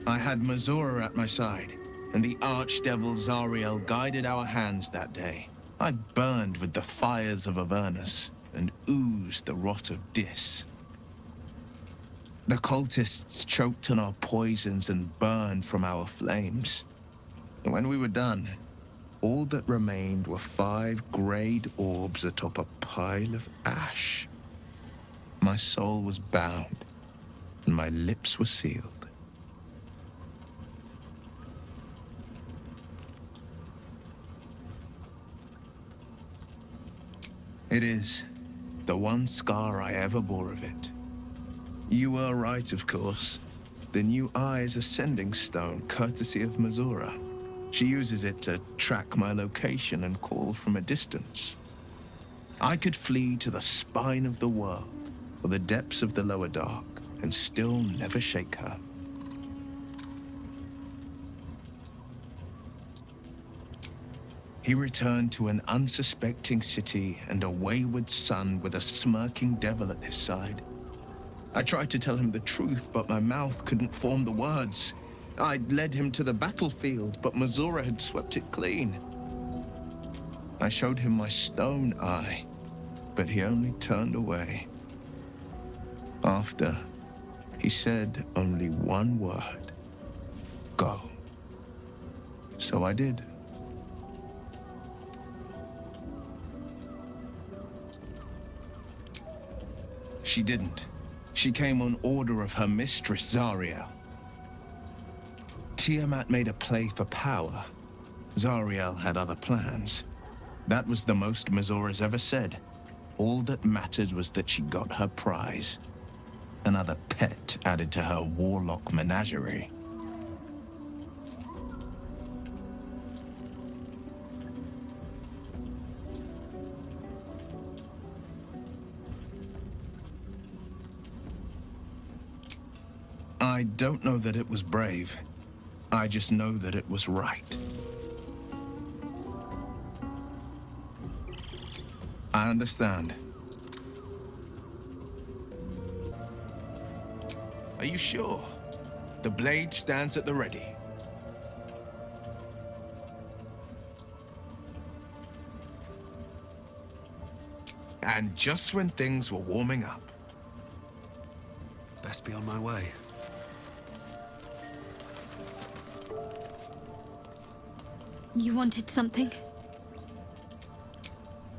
G: I had Mizura at my side, and the archdevil Zariel guided our hands that day. I burned with the fires of Avernus and oozed the rot of Dis. The cultists choked on our poisons and burned from our flames. And when we were done, all that remained were 5 greyed orbs atop a pile of ash. My soul was bound, and my lips were sealed. It is the one scar I ever bore of it. You were right, of course. The new eye is a sending stone, courtesy of Mizura. She uses it to track my location and call from a distance. I could flee to the spine of the world, or the depths of the lower dark, and still never shake her. He returned to an unsuspecting city and a wayward son with a smirking devil at his side. I tried to tell him the truth, but my mouth couldn't form the words. I'd led him to the battlefield, but Mizora had swept it clean. I showed him my stone eye, but he only turned away. After, he said only one word: go. So I did. She didn't. She came on order of her mistress, Zariel. Tiamat made a play for power. Zariel had other plans. That was the most Mizora's ever said. All that mattered was that she got her prize. Another pet added to her warlock menagerie. I don't know that it was brave. I just know that it was right. I understand. Are you sure? The blade stands at the ready. And just when things were warming up.
A: Best be on my way.
F: You wanted something?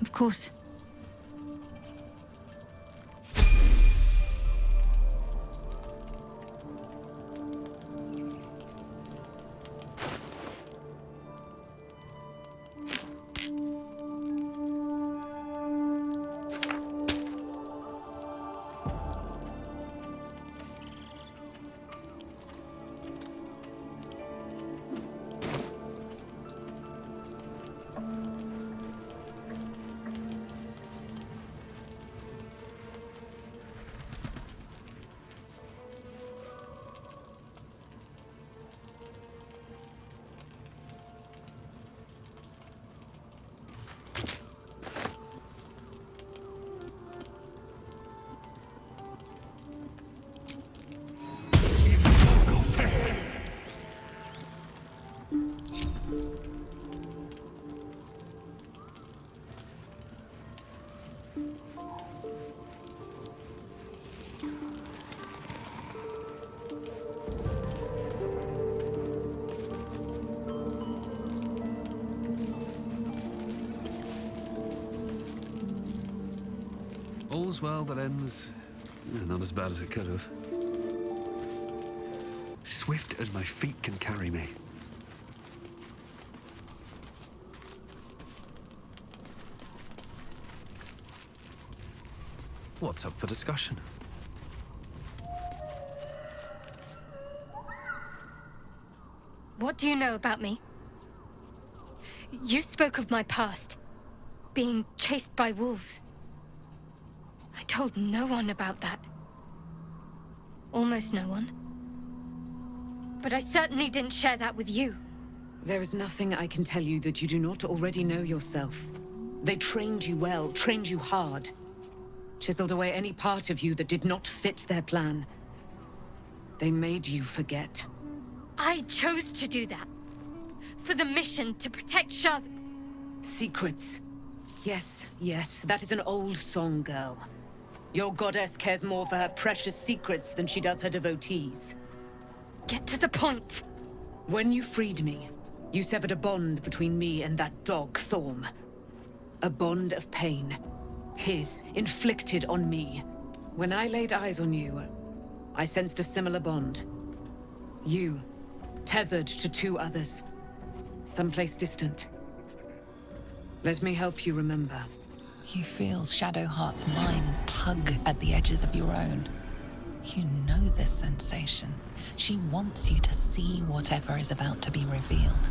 F: Of course.
A: All's well that ends... not as bad as it could have. Swift as my feet can carry me. What's up for discussion?
F: What do you know about me? You spoke of my past, being chased by wolves. I told no one about that. Almost no one. But I certainly didn't share that with you.
K: There is nothing I can tell you that you do not already know yourself. They trained you well, trained you hard. Chiseled away any part of you that did not fit their plan. They made you forget.
F: I chose to do that. For the mission to protect Shaz...
K: Secrets. Yes, yes, that is an old song, girl. Your goddess cares more for her precious secrets than she does her devotees.
F: Get to the point.
K: When you freed me, you severed a bond between me and that dog, Thorm. A bond of pain. His, inflicted on me. When I laid eyes on you, I sensed a similar bond. You, tethered to two others. Someplace distant. Let me help you remember.
X: You feel Shadowheart's mind tug at the edges of your own. You know this sensation. She wants you to see whatever is about to be revealed.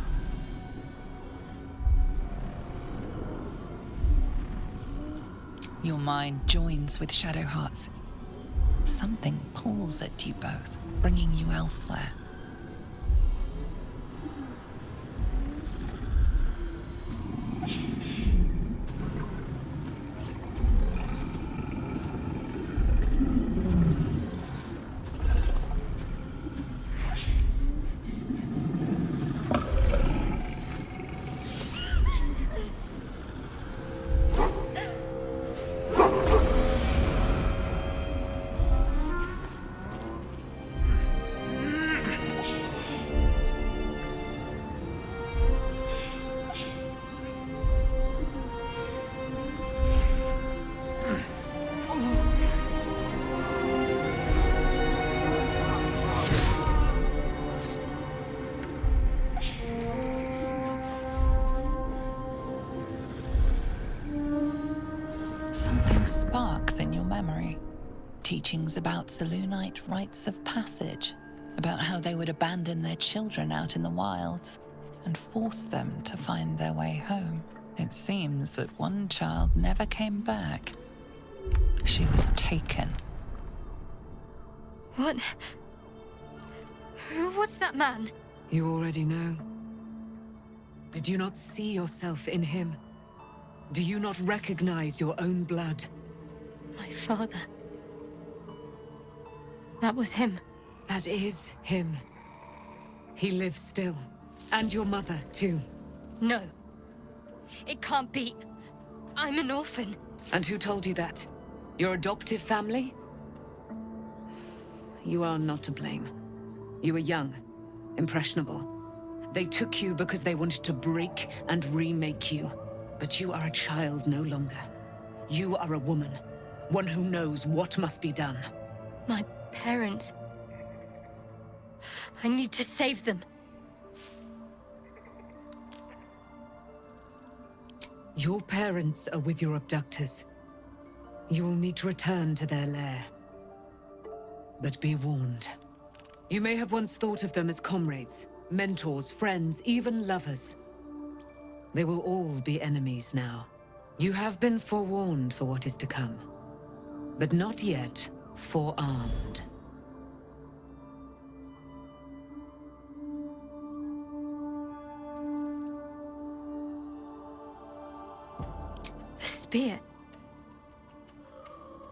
X: Your mind joins with Shadowheart's. Something pulls at you both, bringing you elsewhere. Something sparks in your memory. Teachings about Selûnite rites of passage, about how they would abandon their children out in the wilds and force them to find their way home. It seems that one child never came back. She was taken.
F: What? Who was that man?
K: You already know. Did you not see yourself in him? Do you not recognize your own blood?
F: My father. That was him.
K: That is him. He lives still. And your mother, too.
F: No. It can't be. I'm an orphan.
K: And who told you that? Your adoptive family? You are not to blame. You were young, impressionable. They took you because they wanted to break and remake you. But you are a child no longer. You are a woman, one who knows what must be done.
F: My parents. I need to save them.
K: Your parents are with your abductors. You will need to return to their lair. But be warned. You may have once thought of them as comrades, mentors, friends, even lovers. They will all be enemies now. You have been forewarned for what is to come, but not yet forearmed.
F: The spear.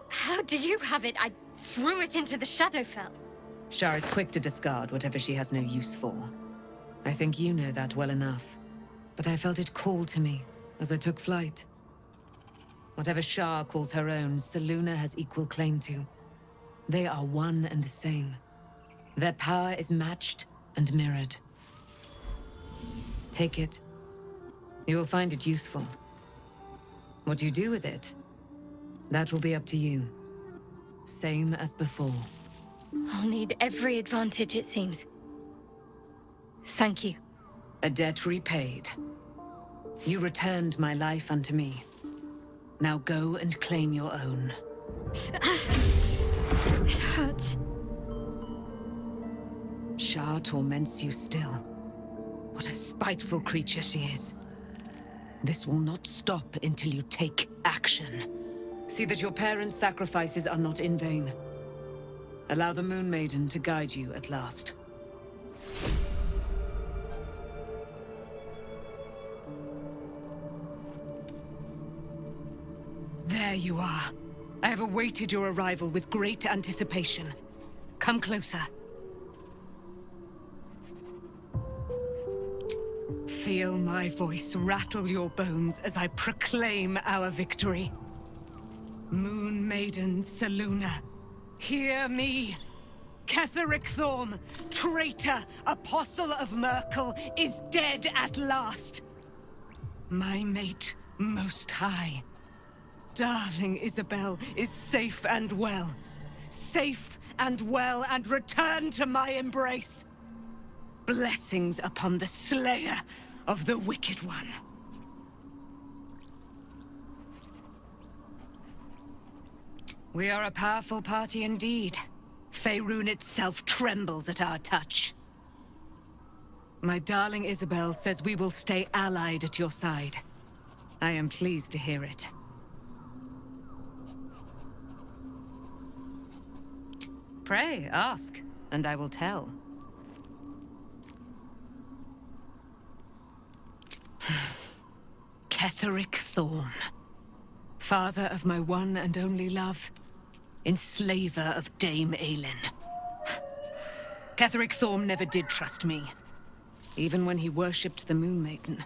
F: How do you have it? I threw it into the Shadowfell.
K: Shar is quick to discard whatever she has no use for. I think you know that well enough. But I felt it call to me as I took flight. Whatever Shar calls her own, Selûne has equal claim to. They are one and the same. Their power is matched and mirrored. Take it. You will find it useful. What you do with it, that will be up to you. Same as before.
F: I'll need every advantage, it seems. Thank you.
K: A debt repaid. You returned my life unto me. Now go and claim your own.
F: It hurts.
K: Shar torments you still. What a spiteful creature she is. This will not stop until you take action. See that your parents' sacrifices are not in vain. Allow the Moon Maiden to guide you at last. There you are. I have awaited your arrival with great anticipation. Come closer. Feel my voice rattle your bones as I proclaim our victory. Moon Maiden Selûne, hear me. Ketheric Thorm, traitor, apostle of Myrkul, is dead at last. My mate, Most High. Darling Isabel is safe and well. Safe and well, and returned to my embrace. Blessings upon the slayer of the Wicked One. We are a powerful party indeed. Faerûn itself trembles at our touch. My darling Isabel says we will stay allied at your side. I am pleased to hear it. Pray, ask, and I will tell. Ketheric Thorm, father of my one and only love, enslaver of Dame Aelin. Ketheric Thorm never did trust me, even when he worshipped the Moon Maiden.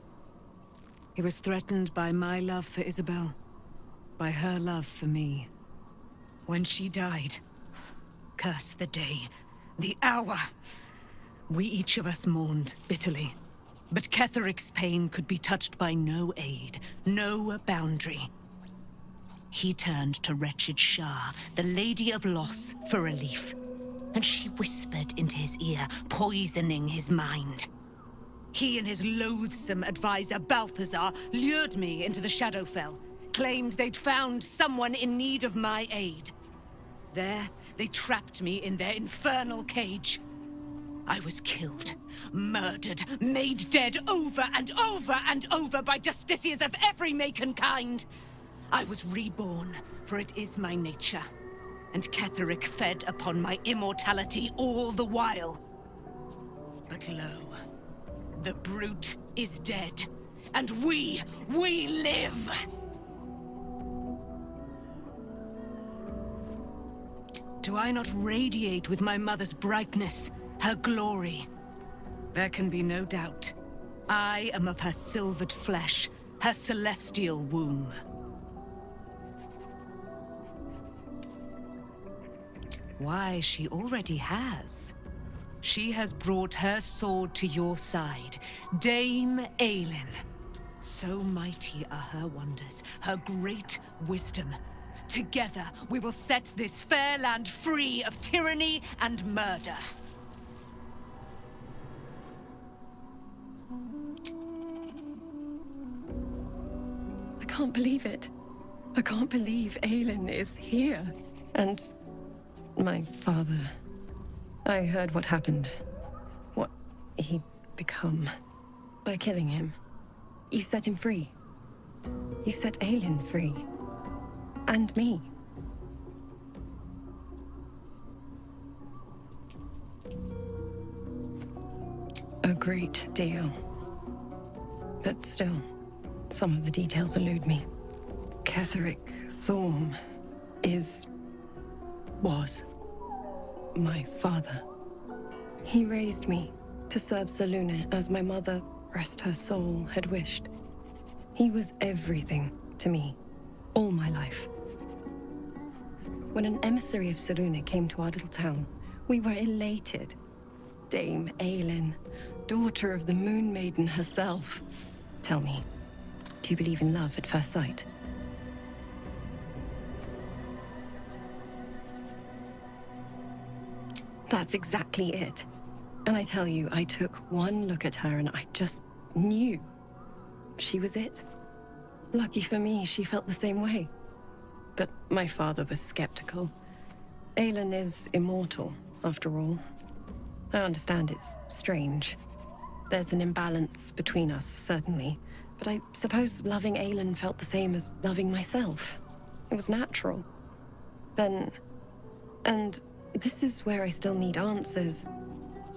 K: He was threatened by my love for Isabel, by her love for me. When she died, curse the day, the hour, we each of us mourned bitterly. But Ketheric's pain could be touched by no aid, no boundary. He turned to wretched Shah, the Lady of Loss, for relief. And she whispered into his ear, poisoning his mind. He and his loathsome advisor, Balthazar, lured me into the Shadowfell, claimed they'd found someone in need of my aid. There, they trapped me in their infernal cage. I was killed, murdered, made dead over and over and over by justiciars of every make and kind. I was reborn, for it is my nature. And Ketheric fed upon my immortality all the while. But lo, the brute is dead, and we live! Do I not radiate with my mother's brightness, her glory? There can be no doubt. I am of her silvered flesh, her celestial womb. Why, she already has. She has brought her sword to your side, Dame Aelin. So mighty are her wonders, her great wisdom. Together, we will set this fair land free of tyranny and murder.
R: I can't believe it. I can't believe Aelin is here. And my father. I heard what happened. What he'd become. By killing him. You set him free. You set Aelin free. And me. A great deal. But still, some of the details elude me. Ketheric Thorm was my father. He raised me to serve Selûne as my mother, rest her soul, had wished. He was everything to me, all my life. When an emissary of Selûne came to our little town, we were elated. Dame Aelin, daughter of the Moon Maiden herself. Tell me, do you believe in love at first sight? That's exactly it. And I tell you, I took one look at her and I just knew. She was it. Lucky for me, she felt the same way. But my father was skeptical. Aelin is immortal, after all. I understand it's strange. There's an imbalance between us, certainly. But I suppose loving Aelin felt the same as loving myself. It was natural. Then... and this is where I still need answers.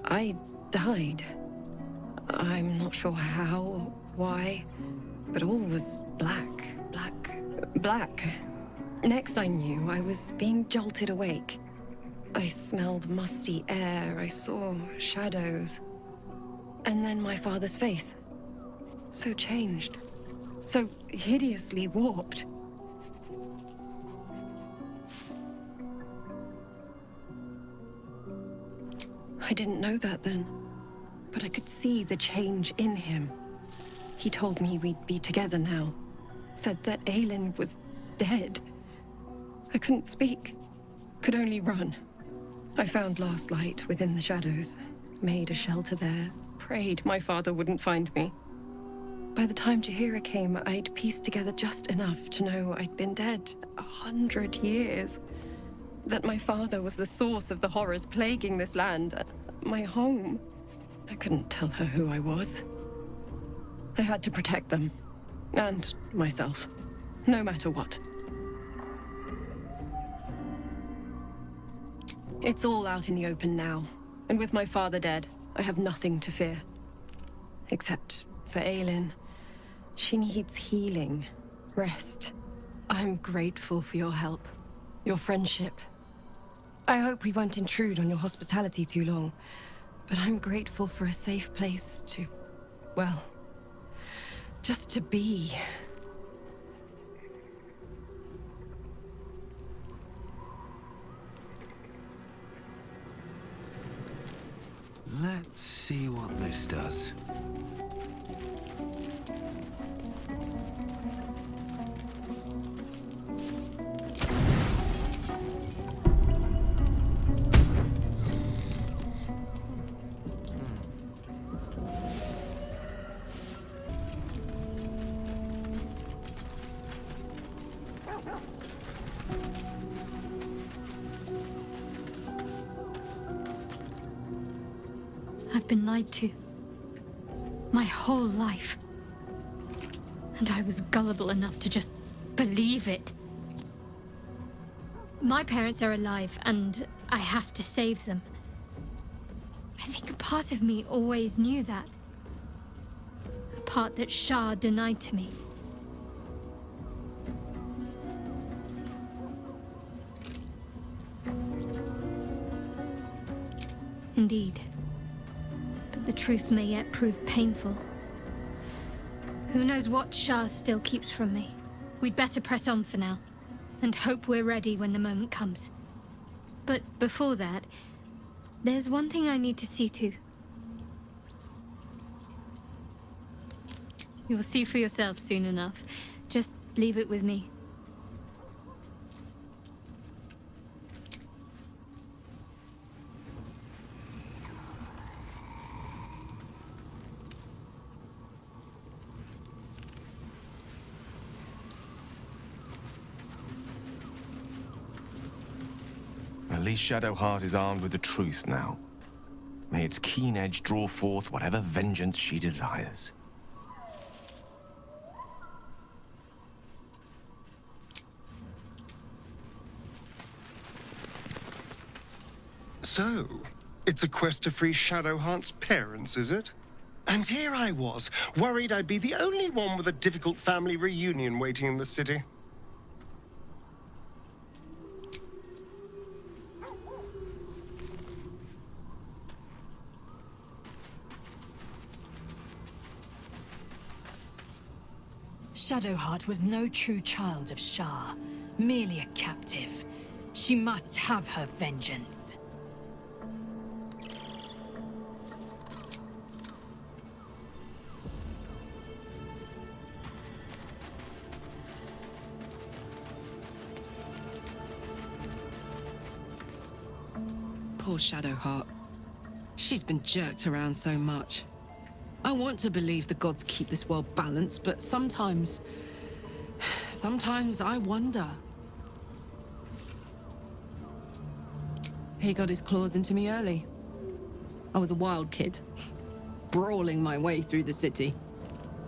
R: I died. I'm not sure how or why, but all was black. Next I knew, I was being jolted awake. I smelled musty air, I saw shadows. And then my father's face. So changed. So hideously warped. I didn't know that then, but I could see the change in him. He told me we'd be together now. Said that Aelin was dead. I couldn't speak. Could only run. I found last light within the shadows. Made a shelter there. Prayed my father wouldn't find me. By the time Jaheira came, I'd pieced together just enough to know I'd been dead 100 years. That my father was the source of the horrors plaguing this land. My home. I couldn't tell her who I was. I had to protect them. And myself. No matter what. It's all out in the open now, and with my father dead, I have nothing to fear. Except for Aelin. She needs healing, rest. I'm grateful for your help, your friendship. I hope we won't intrude on your hospitality too long, but I'm grateful for a safe place to, well, just to be.
A: Let's see what this does.
F: I've been lied to. My whole life. And I was gullible enough to just believe it. My parents are alive, and I have to save them. I think a part of me always knew that. A part that Shah denied to me. Indeed. But the truth may yet prove painful. Who knows what Shah still keeps from me? We'd better press on for now, and hope we're ready when the moment comes. But before that, there's one thing I need to see to. You'll see for yourself soon enough. Just leave it with me.
H: At least Shadowheart is armed with the truth now. May its keen edge draw forth whatever vengeance she desires.
J: So, it's a quest to free Shadowheart's parents, is it? And here I was, worried I'd be the only one with a difficult family reunion waiting in the city.
D: Shadowheart was no true child of Shah, merely a captive. She must have her vengeance.
C: Poor Shadowheart. She's been jerked around so much. I want to believe the gods keep this world balanced, but sometimes I wonder. He got his claws into me early. I was a wild kid, brawling my way through the city.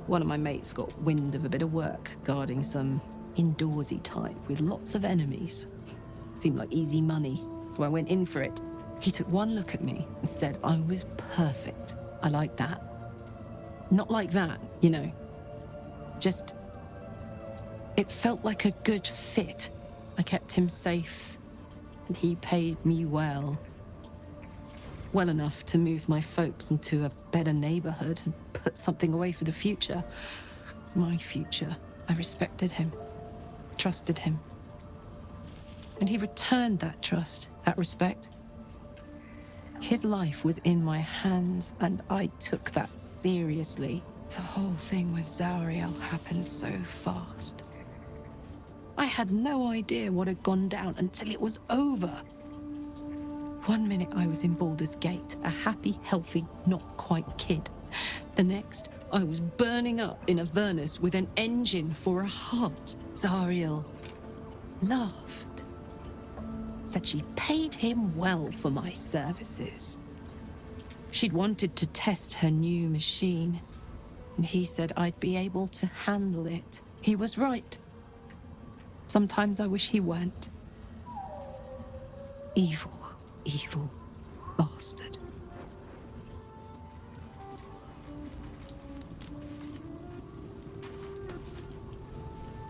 C: One of my mates got wind of a bit of work guarding some indoorsy type with lots of enemies. Seemed like easy money, so I went in for it. He took one look at me and said I was perfect. I liked that. Not like that, you know. Just... it felt like a good fit. I kept him safe, and he paid me well. Well enough to move my folks into a better neighborhood and put something away for the future. My future. I respected him, trusted him. And he returned that trust, that respect. His life was in my hands, and I took that seriously. The whole thing with Zariel happened so fast. I had no idea what had gone down until it was over. One minute I was in Baldur's Gate, a happy, healthy, not quite kid. The next, I was burning up in Avernus with an engine for a heart. Zariel laughed. Said she paid him well for my services. She'd wanted to test her new machine, and he said I'd be able to handle it. He was right. Sometimes I wish he weren't. Evil,
K: evil bastard.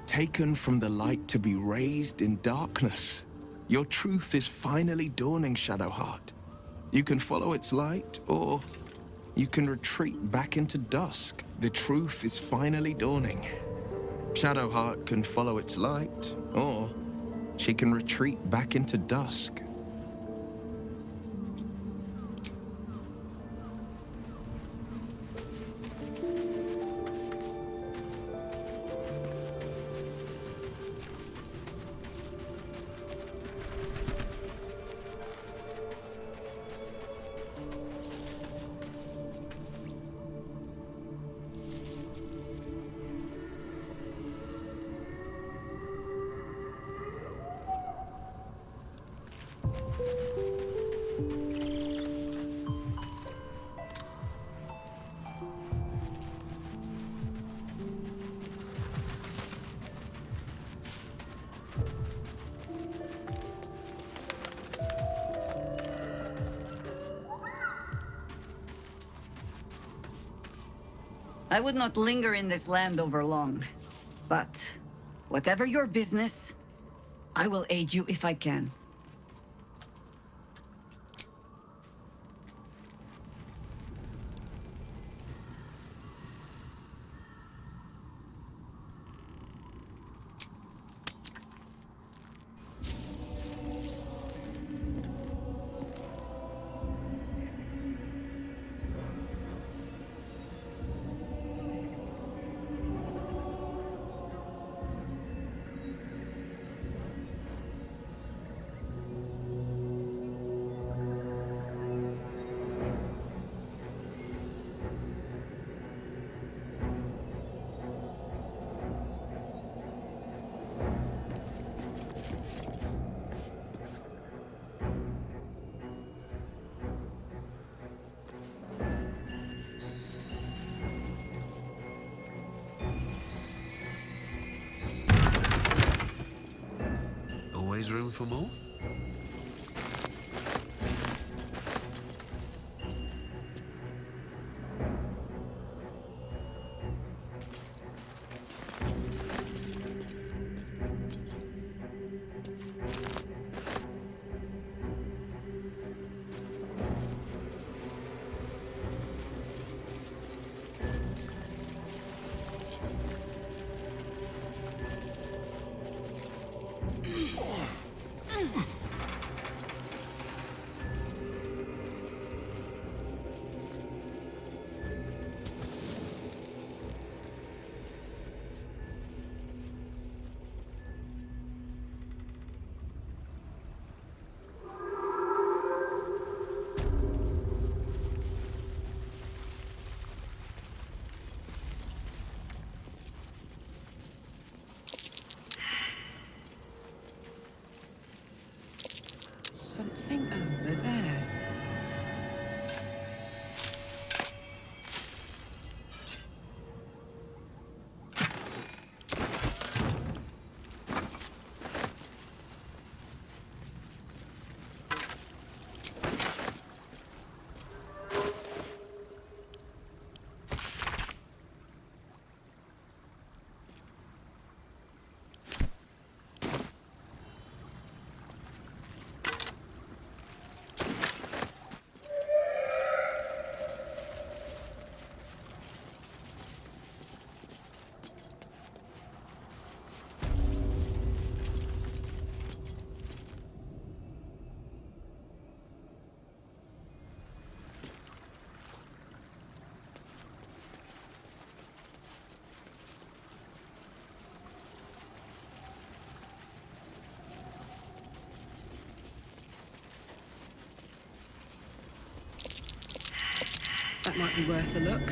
G: Taken from the light to be raised in darkness. Your truth is finally dawning, Shadowheart. You can follow its light, or you can retreat back into dusk. The truth is finally dawning. Shadowheart can follow its light, or she can retreat back into dusk.
P: I would not linger in this land over long. But whatever your business, I will aid you if I can.
A: Always room for more?
C: Something over there.
R: That might be worth a look.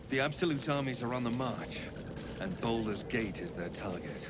I: The Absolute armies are on the march, and Baldur's Gate is their target.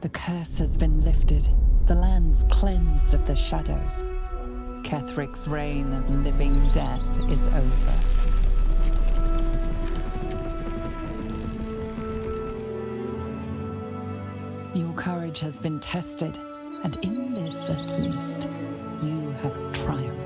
X: The curse has been lifted. The land's cleansed of the shadows. Ketheric's reign of living death is over. Your courage has been tested, and in this, at least, you have triumphed.